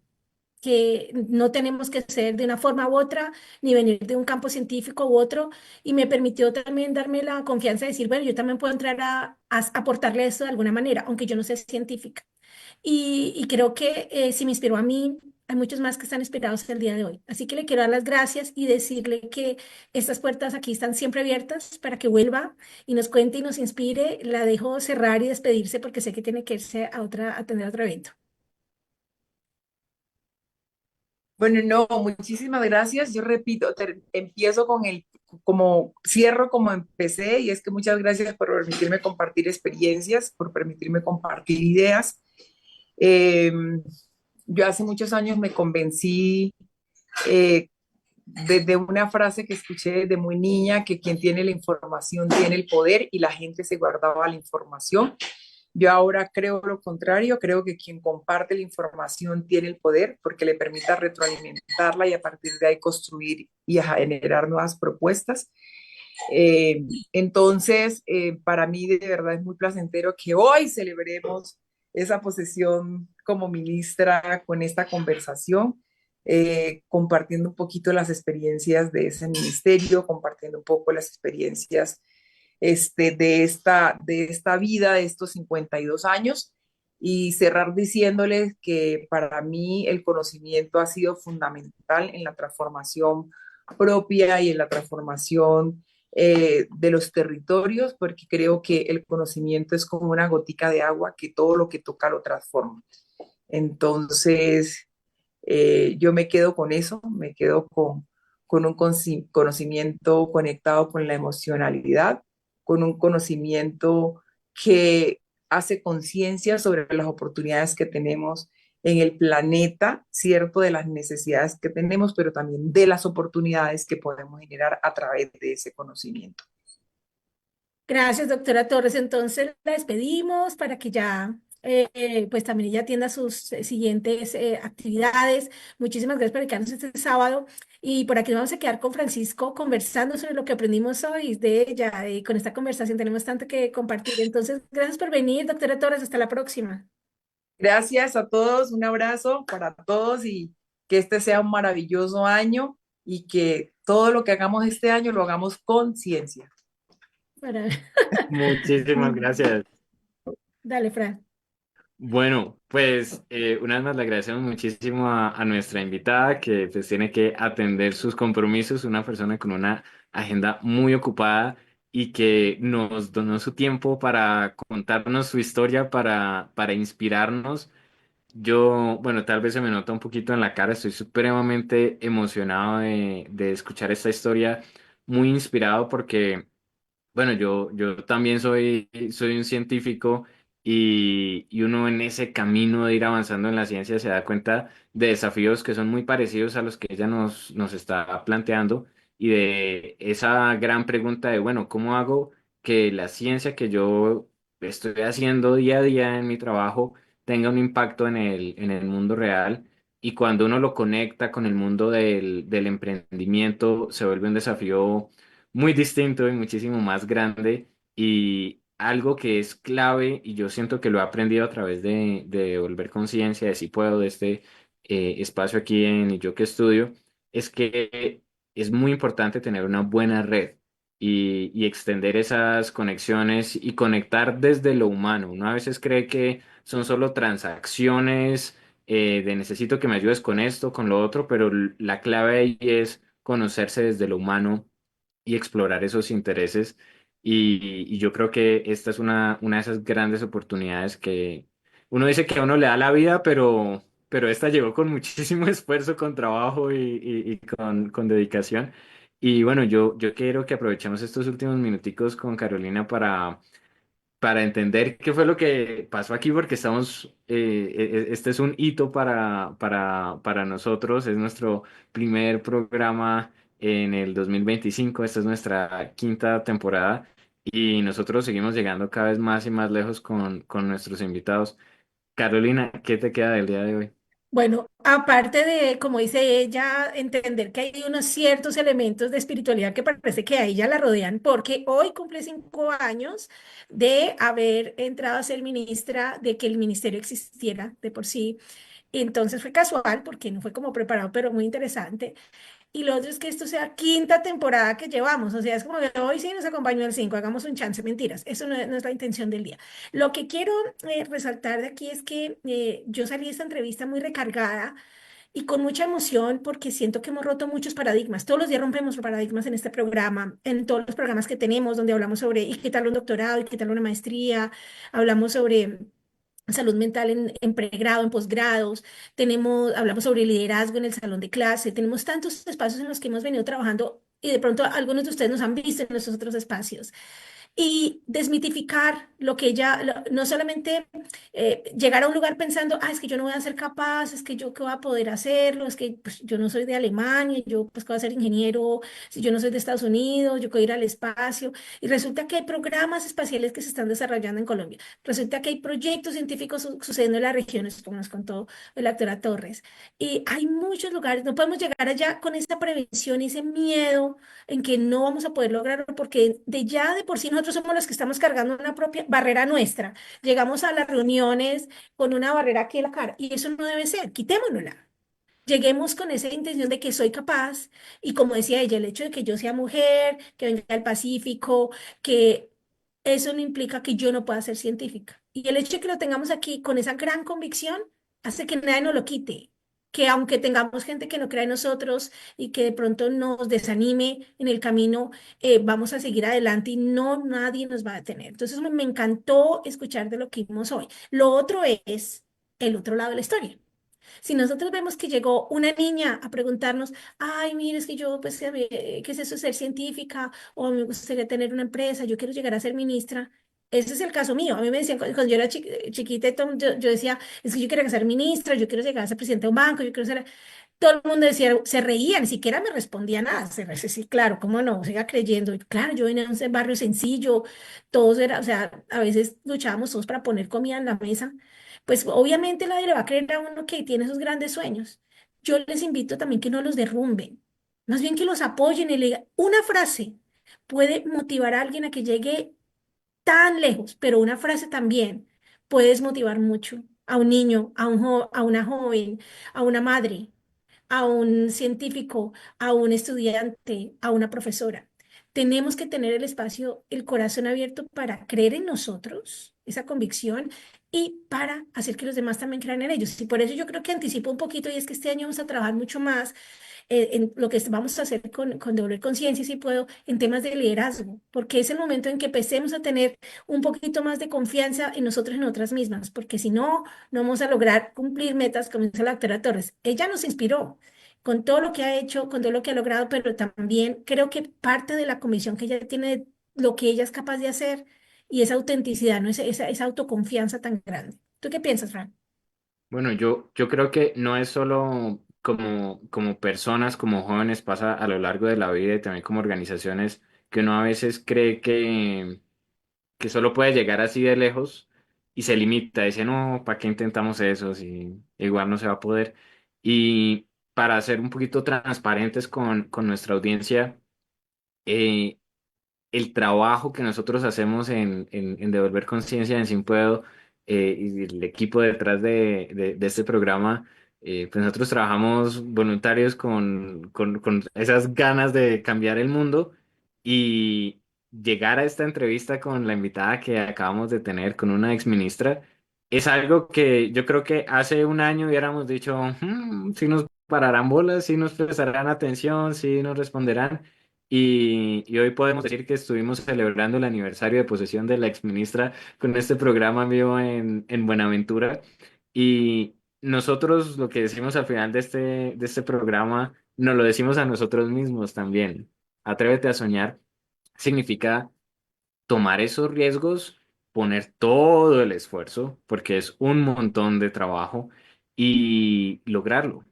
que no tenemos que ser de una forma u otra, ni venir de un campo científico u otro, y me permitió también darme la confianza de decir, bueno, yo también puedo entrar a aportarle esto de alguna manera, aunque yo no sea científica. Y creo que si me inspiró a mí, hay muchos más que están inspirados el día de hoy. Así que le quiero dar las gracias y decirle que estas puertas aquí están siempre abiertas para que vuelva y nos cuente y nos inspire. La dejo cerrar y despedirse porque sé que tiene que irse a atender otro evento. Bueno, no, muchísimas gracias. Yo repito, empiezo con como cierro como empecé, y es que muchas gracias por permitirme compartir experiencias, por permitirme compartir ideas. Eh, yo hace muchos años me convencí eh, desde una frase que escuché desde muy niña, que quien tiene la información tiene el poder y la gente se guardaba la información. Yo ahora creo lo contrario, creo que quien comparte la información tiene el poder porque le permita retroalimentarla y a partir de ahí construir y a generar nuevas propuestas. Para mí de verdad es muy placentero que hoy celebremos esa posesión como ministra con esta conversación, compartiendo un poquito las experiencias de ese ministerio, compartiendo un poco las experiencias de esta vida, de estos 52 años, y cerrar diciéndoles que para mí el conocimiento ha sido fundamental en la transformación propia y en la transformación de los territorios, porque creo que el conocimiento es como una gotica de agua que todo lo que toca lo transforma. Entonces, yo me quedo con eso, me quedo con un conocimiento conectado con la emocionalidad, con un conocimiento que hace conciencia sobre las oportunidades que tenemos en el planeta, cierto, de las necesidades que tenemos, pero también de las oportunidades que podemos generar a través de ese conocimiento. Gracias, doctora Torres. Entonces la despedimos para que ya, pues también ella atienda sus siguientes actividades. Muchísimas gracias por dedicarnos este sábado. Y por aquí nos vamos a quedar con Francisco conversando sobre lo que aprendimos hoy de ella. Y con esta conversación tenemos tanto que compartir. Entonces, gracias por venir, doctora Torres. Hasta la próxima. Gracias a todos, un abrazo para todos y que este sea un maravilloso año y que todo lo que hagamos este año lo hagamos con ciencia. Para... Muchísimas gracias. Dale, Fran. Bueno, pues una vez más le agradecemos muchísimo a nuestra invitada que pues tiene que atender sus compromisos, una persona con una agenda muy ocupada y que nos donó su tiempo para contarnos su historia, para inspirarnos. Yo, bueno, tal vez se me nota un poquito en la cara, estoy supremamente emocionado de escuchar esta historia, muy inspirado porque... Bueno, yo también soy un científico y uno en ese camino de ir avanzando en la ciencia se da cuenta de desafíos que son muy parecidos a los que ella nos está planteando y de esa gran pregunta de, bueno, ¿cómo hago que la ciencia que yo estoy haciendo día a día en mi trabajo tenga un impacto en el mundo real? Y cuando uno lo conecta con el mundo del emprendimiento, se vuelve un desafío muy distinto y muchísimo más grande y algo que es clave y yo siento que lo he aprendido a través de Volver Conciencia, de Si Puedo, de este espacio aquí en Y Yo Que Estudio, es que es muy importante tener una buena red y extender esas conexiones y conectar desde lo humano. Uno a veces cree que son solo transacciones de necesito que me ayudes con esto, con lo otro, pero la clave ahí es conocerse desde lo humano y explorar esos intereses. Y yo creo que esta es una de esas grandes oportunidades que uno dice que a uno le da la vida, pero esta llegó con muchísimo esfuerzo, con trabajo y con dedicación. Y bueno, yo quiero que aprovechemos estos últimos minuticos con Carolina para entender qué fue lo que pasó aquí, porque estamos, este es un hito para nosotros, es nuestro primer programa en el 2025. Esta es nuestra quinta temporada y nosotros seguimos llegando cada vez más y más lejos con nuestros invitados. Carolina, ¿qué te queda del día de hoy? Bueno, aparte de, como dice ella, entender que hay unos ciertos elementos de espiritualidad que parece que a ella la rodean, porque hoy cumple 5 años de haber entrado a ser ministra, de que el ministerio existiera de por sí. Entonces fue casual, porque no fue como preparado, pero muy interesante. Y lo otro es que esto sea quinta temporada que llevamos, o sea, es como que hoy sí nos acompañó el 5, hagamos un chance, mentiras, eso no es la intención del día. Lo que quiero resaltar de aquí es que yo salí de esta entrevista muy recargada y con mucha emoción porque siento que hemos roto muchos paradigmas. Todos los días rompemos paradigmas en este programa, en todos los programas que tenemos, donde hablamos sobre y qué tal un doctorado y qué tal una maestría, hablamos sobre salud mental en pregrado, en posgrados, hablamos sobre liderazgo en el salón de clase, tenemos tantos espacios en los que hemos venido trabajando y de pronto algunos de ustedes nos han visto en esos otros espacios y desmitificar lo que ella, no solamente llegar a un lugar pensando, es que yo no voy a ser capaz, es que yo qué voy a poder hacerlo, es que pues, yo no soy de Alemania, yo pues qué voy a ser ingeniero, si yo no soy de Estados Unidos, yo quiero ir al espacio, y resulta que hay programas espaciales que se están desarrollando en Colombia, resulta que hay proyectos científicos sucediendo en las regiones, como nos contó la doctora Torres, y hay muchos lugares, no podemos llegar allá con esa prevención y ese miedo en que no vamos a poder lograrlo porque de ya de por sí nosotros somos los que estamos cargando una propia barrera nuestra. Llegamos a las reuniones con una barrera aquí en la cara y eso no debe ser, quitémonosla. Lleguemos con esa intención de que soy capaz y como decía ella, el hecho de que yo sea mujer, que venga del Pacífico, que eso no implica que yo no pueda ser científica. Y el hecho de que lo tengamos aquí con esa gran convicción hace que nadie nos lo quite, que aunque tengamos gente que no crea en nosotros y que de pronto nos desanime en el camino, vamos a seguir adelante y no nadie nos va a detener. Entonces me encantó escuchar de lo que vimos hoy. Lo otro es el otro lado de la historia. Si nosotros vemos que llegó una niña a preguntarnos, ay, mire, es que yo, pues, ¿qué es eso de ser científica? O me gustaría tener una empresa, yo quiero llegar a ser ministra. Ese es el caso mío. A mí me decían, cuando yo era chiquita, y yo decía, es que yo quiero ser ministra, yo quiero llegar a ser presidente de un banco, yo quiero ser... Todo el mundo decía, se reía, ni siquiera me respondía nada. Sí, claro, cómo no, siga creyendo. Y claro, yo venía de un barrio sencillo, todos era, o sea, a veces luchábamos todos para poner comida en la mesa. Pues obviamente nadie le va a creer a uno que tiene esos grandes sueños. Yo les invito también que no los derrumben, más bien que los apoyen y le digan, una frase puede motivar a alguien a que llegue tan lejos, pero una frase también puede desmotivar mucho a un niño, a una joven, a una madre, a un científico, a un estudiante, a una profesora. Tenemos que tener el espacio, el corazón abierto para creer en nosotros, esa convicción y para hacer que los demás también crean en ellos. Y por eso yo creo que anticipo un poquito, y es que este año vamos a trabajar mucho más en lo que vamos a hacer con Devolver Conciencia, si puedo, en temas de liderazgo, porque es el momento en que empecemos a tener un poquito más de confianza en nosotros y en otras mismas, porque si no, no vamos a lograr cumplir metas, como dice la doctora Torres. Ella nos inspiró con todo lo que ha hecho, con todo lo que ha logrado, pero también creo que parte de la convicción que ella tiene de lo que ella es capaz de hacer y esa autenticidad, ¿no? Esa autoconfianza tan grande. ¿Tú qué piensas, Fran? Bueno, yo creo que no es solo como personas, como jóvenes, pasa a lo largo de la vida y también como organizaciones que uno a veces cree que solo puede llegar así de lejos y se limita, dice, no, ¿para qué intentamos eso si igual no se va a poder? Y para ser un poquito transparentes con nuestra audiencia, eh, el trabajo que nosotros hacemos en Devolver Conciencia en Sin Puedo y el equipo detrás de este programa, pues nosotros trabajamos voluntarios con esas ganas de cambiar el mundo y llegar a esta entrevista con la invitada que acabamos de tener, con una ex ministra, es algo que yo creo que hace un año hubiéramos dicho, si nos pararán bolas, si nos prestarán atención, si nos responderán. Y hoy podemos decir que estuvimos celebrando el aniversario de posesión de la exministra con este programa en vivo en Buenaventura. Y nosotros lo que decimos al final de este programa, nos lo decimos a nosotros mismos también. Atrévete a soñar significa tomar esos riesgos, poner todo el esfuerzo, porque es un montón de trabajo, y lograrlo.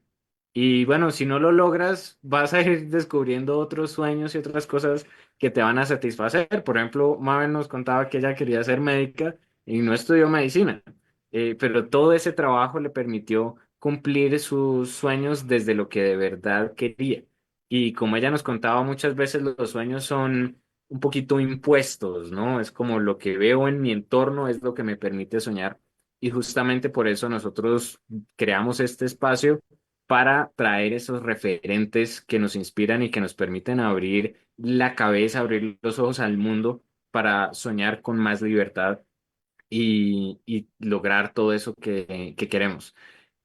Y bueno, si no lo logras, vas a ir descubriendo otros sueños y otras cosas que te van a satisfacer. Por ejemplo, Mabel nos contaba que ella quería ser médica y no estudió medicina, pero todo ese trabajo le permitió cumplir sus sueños desde lo que de verdad quería. Y como ella nos contaba, muchas veces los sueños son un poquito impuestos, ¿no? Es como lo que veo en mi entorno es lo que me permite soñar. Y justamente por eso nosotros creamos este espacio para traer esos referentes que nos inspiran y que nos permiten abrir la cabeza, abrir los ojos al mundo para soñar con más libertad y lograr todo eso que queremos.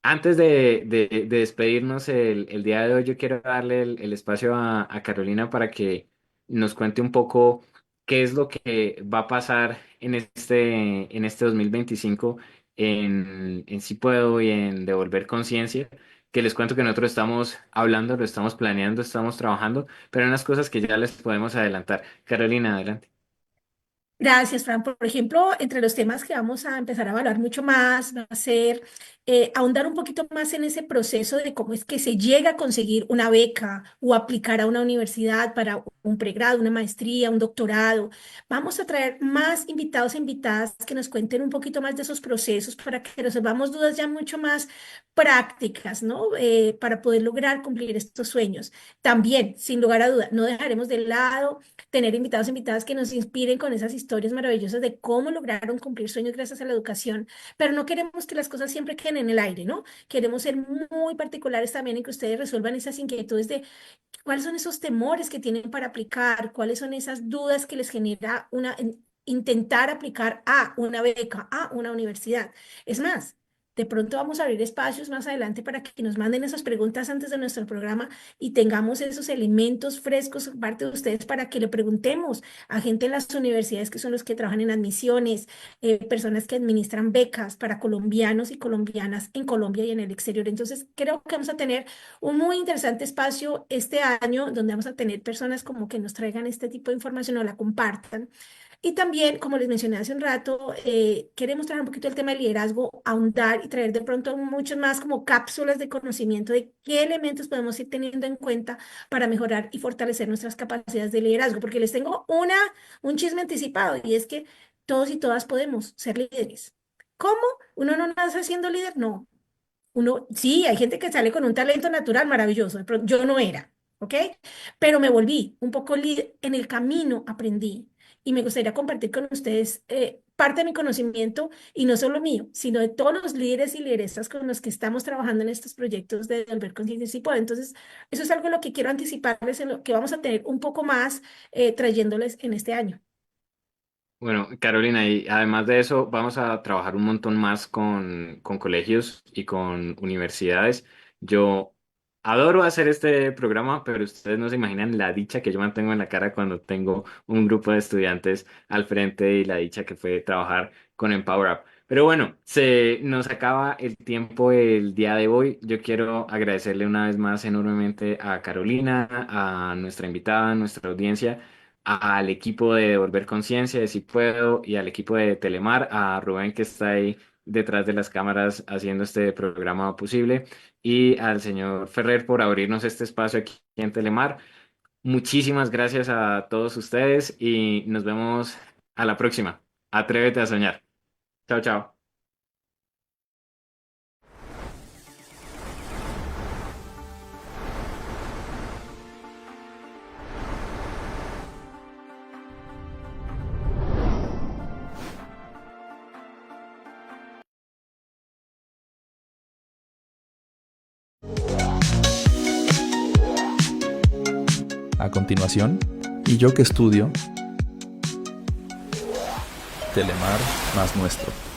Antes de despedirnos el día de hoy, yo quiero darle el espacio a Carolina para que nos cuente un poco qué es lo que va a pasar en este 2025 en Sí Puedo y en Devolver Conciencia, que les cuento que nosotros estamos hablando, lo estamos planeando, estamos trabajando, pero hay unas cosas que ya les podemos adelantar. Carolina, adelante. Gracias, Fran. Por ejemplo, entre los temas que vamos a empezar a evaluar mucho más, va a ser ahondar un poquito más en ese proceso de cómo es que se llega a conseguir una beca o aplicar a una universidad para un pregrado, una maestría, un doctorado. Vamos a traer más invitados e invitadas que nos cuenten un poquito más de esos procesos para que resolvamos dudas ya mucho más prácticas, ¿no? Para poder lograr cumplir estos sueños. También, sin lugar a duda, no dejaremos de lado tener invitados e invitadas que nos inspiren con esas historias maravillosas de cómo lograron cumplir sueños gracias a la educación, pero no queremos que las cosas siempre queden en el aire, ¿no? Queremos ser muy particulares también en que ustedes resuelvan esas inquietudes de cuáles son esos temores que tienen para aplicar, cuáles son esas dudas que les genera intentar aplicar a una beca, a una universidad. Es más, de pronto vamos a abrir espacios más adelante para que nos manden esas preguntas antes de nuestro programa y tengamos esos elementos frescos por parte de ustedes para que le preguntemos a gente en las universidades que son los que trabajan en admisiones, personas que administran becas para colombianos y colombianas en Colombia y en el exterior. Entonces, creo que vamos a tener un muy interesante espacio este año donde vamos a tener personas como que nos traigan este tipo de información o la compartan. Y también, como les mencioné hace un rato, queremos traer un poquito el tema del liderazgo, ahondar y traer de pronto muchas más como cápsulas de conocimiento de qué elementos podemos ir teniendo en cuenta para mejorar y fortalecer nuestras capacidades de liderazgo. Porque les tengo un chisme anticipado y es que todos y todas podemos ser líderes. ¿Cómo? ¿Uno no nace siendo líder? No. Uno, sí, hay gente que sale con un talento natural maravilloso, pero yo no era, ¿ok? Pero me volví un poco líder, en el camino aprendí y me gustaría compartir con ustedes parte de mi conocimiento y no solo mío, sino de todos los líderes y lideresas con los que estamos trabajando en estos proyectos de Devolver Conciencia y Poder. Entonces, eso es algo en lo que quiero anticiparles, en lo que vamos a tener un poco más trayéndoles en este año. Bueno, Carolina, y además de eso, vamos a trabajar un montón más con colegios y con universidades. Yo adoro hacer este programa, pero ustedes no se imaginan la dicha que yo mantengo en la cara cuando tengo un grupo de estudiantes al frente y la dicha que fue trabajar con Empower Up. Pero bueno, se nos acaba el tiempo el día de hoy. Yo quiero agradecerle una vez más enormemente a Carolina, a nuestra invitada, a nuestra audiencia, al equipo de Devolver Conciencia, de Si Puedo, y al equipo de Telemar, a Rubén que está ahí detrás de las cámaras haciendo este programa posible, y al señor Ferrer por abrirnos este espacio aquí en Telemar. Muchísimas gracias a todos ustedes y nos vemos a la próxima. Atrévete a soñar. Chao, chao. A continuación, ¿y yo que estudio? Telemar más nuestro.